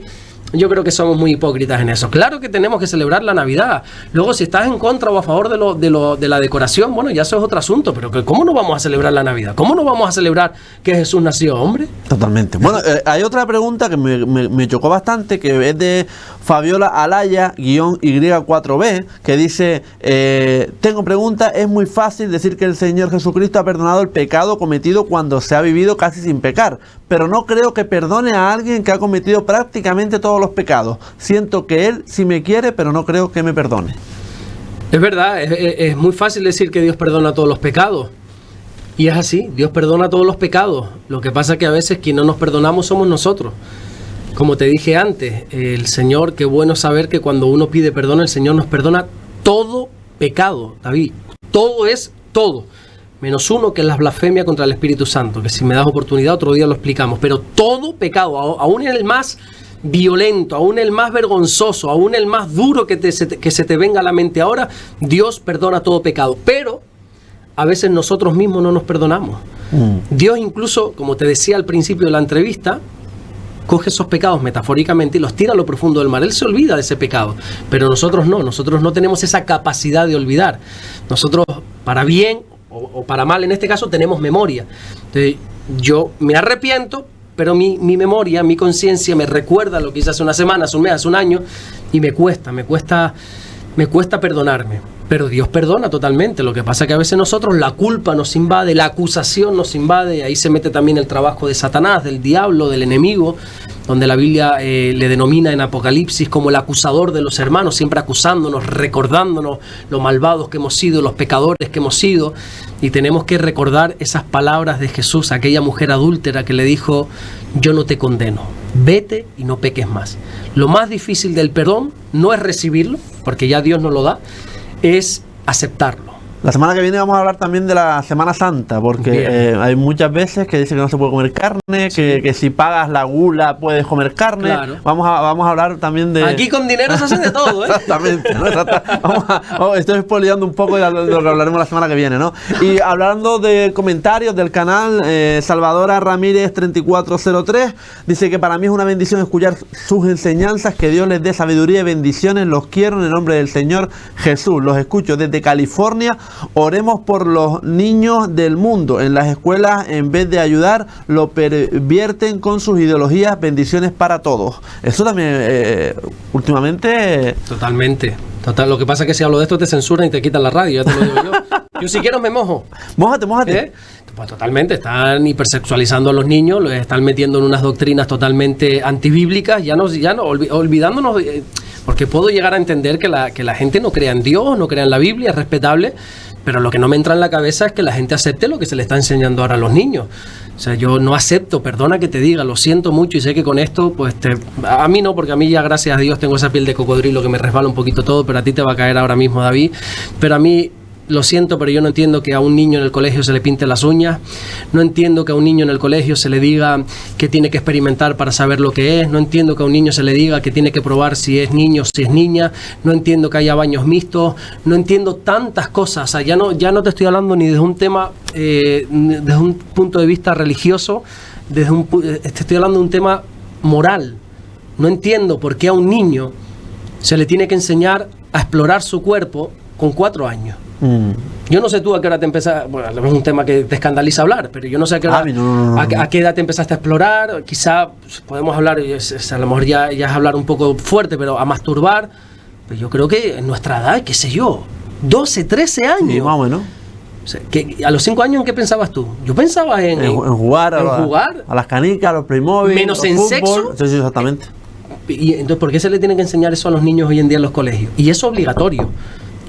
yo creo que somos muy hipócritas en eso. Claro que tenemos que celebrar la Navidad. Luego, si estás en contra o a favor de la decoración, bueno, ya eso es otro asunto. Pero ¿cómo no vamos a celebrar la Navidad? ¿Cómo no vamos a celebrar que Jesús nació, hombre? Totalmente. Bueno, hay otra pregunta que me chocó bastante, que es de Fabiola Alaya, Y4B, que dice, tengo pregunta, es muy fácil decir que el Señor Jesucristo ha perdonado el pecado cometido cuando se ha vivido casi sin pecar, pero no creo que perdone a alguien que ha cometido prácticamente todos los pecados. Siento que Él sí me quiere, pero no creo que me perdone. Es verdad, es muy fácil decir que Dios perdona todos los pecados. Y es así, Dios perdona todos los pecados. Lo que pasa es que a veces quien no nos perdonamos somos nosotros. Como te dije antes, el Señor, qué bueno saber que cuando uno pide perdón, el Señor nos perdona todo pecado, David. Todo es todo. Menos uno, que es la blasfemia contra el Espíritu Santo, que si me das oportunidad otro día lo explicamos. Pero todo pecado, aún el más violento, aún el más vergonzoso, aún el más duro que se te venga a la mente ahora, Dios perdona todo pecado. Pero a veces nosotros mismos no nos perdonamos. Dios incluso, como te decía al principio de la entrevista, coge esos pecados metafóricamente y los tira a lo profundo del mar. Él se olvida de ese pecado, pero nosotros no tenemos esa capacidad de olvidar. Nosotros, para bien o para mal en este caso, tenemos memoria. Entonces, yo me arrepiento, pero mi memoria, mi conciencia me recuerda lo que hice hace una semana, hace un mes, hace un año, y me cuesta perdonarme. Pero Dios perdona totalmente. Lo que pasa es que a veces nosotros la culpa nos invade, la acusación nos invade. Ahí se mete también el trabajo de Satanás, del diablo, del enemigo, donde la Biblia le denomina en Apocalipsis como el acusador de los hermanos, siempre acusándonos, recordándonos lo malvados que hemos sido, los pecadores que hemos sido. Y tenemos que recordar esas palabras de Jesús, aquella mujer adúltera que le dijo: yo no te condeno, vete y no peques más. Lo más difícil del perdón no es recibirlo, porque ya Dios nos lo da, es aceptarlo. La semana que viene vamos a hablar también de la Semana Santa, porque hay muchas veces que dicen que no se puede comer carne, sí, que si pagas la gula puedes comer carne. Claro. Vamos a hablar también de... Aquí con dinero se hace de todo, ¿eh? Exactamente, ¿no? Estoy spoileando un poco de lo que hablaremos la semana que viene, ¿no? Y hablando de comentarios del canal, Salvadora Ramírez 3403 dice que para mí es una bendición escuchar sus enseñanzas, que Dios les dé sabiduría y bendiciones, los quiero en el nombre del Señor Jesús, los escucho desde California. Oremos por los niños del mundo. En las escuelas, en vez de ayudar, lo pervierten con sus ideologías. Bendiciones para todos. Eso también, últimamente... Totalmente. Lo que pasa es que si hablo de esto te censuran y te quitan la radio, ya te lo digo yo. Yo si quiero me mojo. Mójate. Pues totalmente, están hipersexualizando a los niños, los están metiendo en unas doctrinas totalmente antibíblicas, ya no olvidándonos... Porque puedo llegar a entender que la gente no crea en Dios, no crea en la Biblia, es respetable, pero lo que no me entra en la cabeza es que la gente acepte lo que se le está enseñando ahora a los niños. O sea, yo no acepto, perdona que te diga, lo siento mucho y sé que con esto, pues a mí no, porque a mí ya gracias a Dios tengo esa piel de cocodrilo que me resbala un poquito todo, pero a ti te va a caer ahora mismo, David. Pero a mí... Lo siento, pero yo no entiendo que a un niño en el colegio se le pinte las uñas, no entiendo que a un niño en el colegio se le diga que tiene que experimentar para saber lo que es, no entiendo que a un niño se le diga que tiene que probar si es niño o si es niña, no entiendo que haya baños mixtos, no entiendo tantas cosas. O sea, ya no te estoy hablando ni desde un tema, desde un punto de vista religioso, te estoy hablando de un tema moral. No entiendo por qué a un niño se le tiene que enseñar a explorar su cuerpo con 4 años. Yo no sé tú a qué hora te empezaste, bueno, es un tema que te escandaliza hablar, pero yo no sé a qué hora, a qué edad te empezaste a explorar. Quizá podemos hablar, a lo mejor ya es hablar un poco fuerte, pero a masturbar, pues yo creo que en nuestra edad, qué sé yo, 12, 13 años. Sí, más o menos. O sea, que a los 5 años, ¿en qué pensabas tú? Yo pensaba en jugar, a las canicas, a los Playmobil, menos en fútbol, sexo. Sí, exactamente. Y entonces, ¿por qué se le tiene que enseñar eso a los niños hoy en día en los colegios? Y es obligatorio.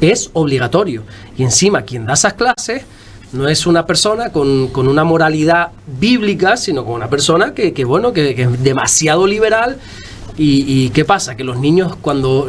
Es obligatorio. Y encima quien da esas clases no es una persona con una moralidad bíblica, sino con una persona que es demasiado liberal. ¿Y qué pasa? Que los niños, cuando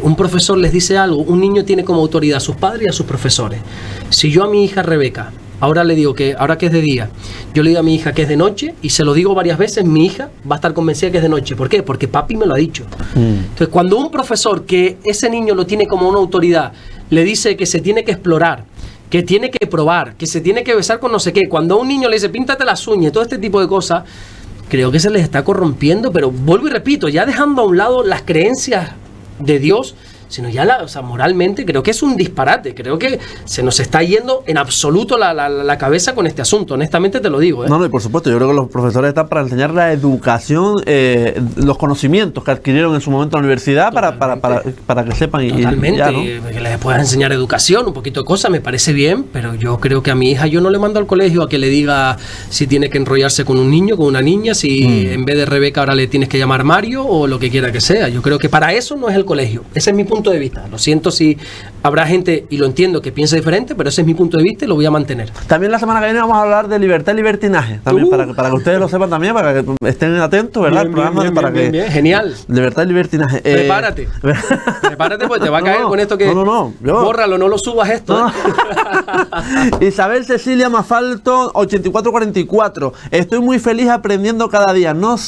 un profesor les dice algo, un niño tiene como autoridad a sus padres y a sus profesores. Si yo a mi hija Rebeca ahora le digo que, ahora que es de día, yo le digo a mi hija que es de noche, y se lo digo varias veces, mi hija va a estar convencida que es de noche. ¿Por qué? Porque papi me lo ha dicho. Entonces, cuando un profesor, que ese niño lo tiene como una autoridad, le dice que se tiene que explorar, que tiene que probar, que se tiene que besar con no sé qué, cuando a un niño le dice píntate las uñas, todo este tipo de cosas, creo que se les está corrompiendo. Pero vuelvo y repito, ya dejando a un lado las creencias de Dios, sino ya o sea, moralmente creo que es un disparate. Creo que se nos está yendo en absoluto la cabeza con este asunto. Honestamente te lo digo. No, y por supuesto, yo creo que los profesores están para enseñar la educación, los conocimientos que adquirieron en su momento en la universidad para que sepan. Totalmente, ya, ¿no? Que les puedas enseñar educación, un poquito de cosas, me parece bien, pero yo creo que a mi hija yo no le mando al colegio a que le diga si tiene que enrollarse con un niño, con una niña, si en vez de Rebeca ahora le tienes que llamar Mario o lo que quiera que sea. Yo creo que para eso no es el colegio. Ese es mi punto de vista. Lo siento si habrá gente, y lo entiendo, que piensa diferente, pero ese es mi punto de vista y lo voy a mantener. También la semana que viene vamos a hablar de libertad y libertinaje, también para que ustedes lo sepan también, para que estén atentos, ¿verdad? Bien, genial. Libertad y libertinaje. Prepárate, pues te va a caer con esto que... Bórralo, no lo subas esto. Isabel Cecilia Mafalto, 8444. Estoy muy feliz aprendiendo cada día. No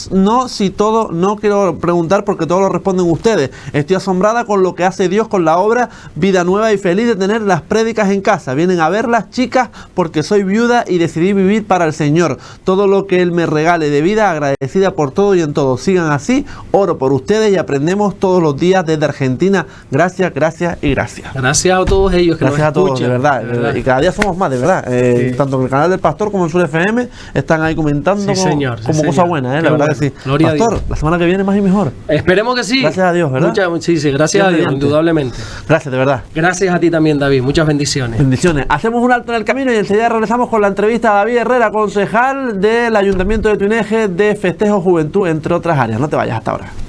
quiero preguntar porque todo lo responden ustedes. Estoy asombrada con lo que hace Dios con la obra Vida Nueva y feliz de tener las prédicas en casa. Vienen a ver las chicas porque soy viuda y decidí vivir para el Señor. Todo lo que Él me regale de vida, agradecida por todo y en todo. Sigan así, oro por ustedes y aprendemos todos los días desde Argentina. Gracias, gracias y gracias. Gracias a todos ellos que gracias nos escuchan. A todos, de verdad. Y cada día somos más, de verdad. Sí. Tanto en el canal del Pastor como en Sur FM están ahí comentando como cosas buenas, la verdad que sí. Gloria Pastor, a Dios. La semana que viene más y mejor. Esperemos que sí. Gracias a Dios, ¿verdad? Sí, gracias a Dios, indudablemente. Gracias, de verdad. Gracias a ti también, David. Muchas bendiciones. Bendiciones. Hacemos un alto en el camino y enseguida regresamos con la entrevista a David Herrera, concejal del Ayuntamiento de Tuineje de Festejo Juventud, entre otras áreas. No te vayas hasta ahora.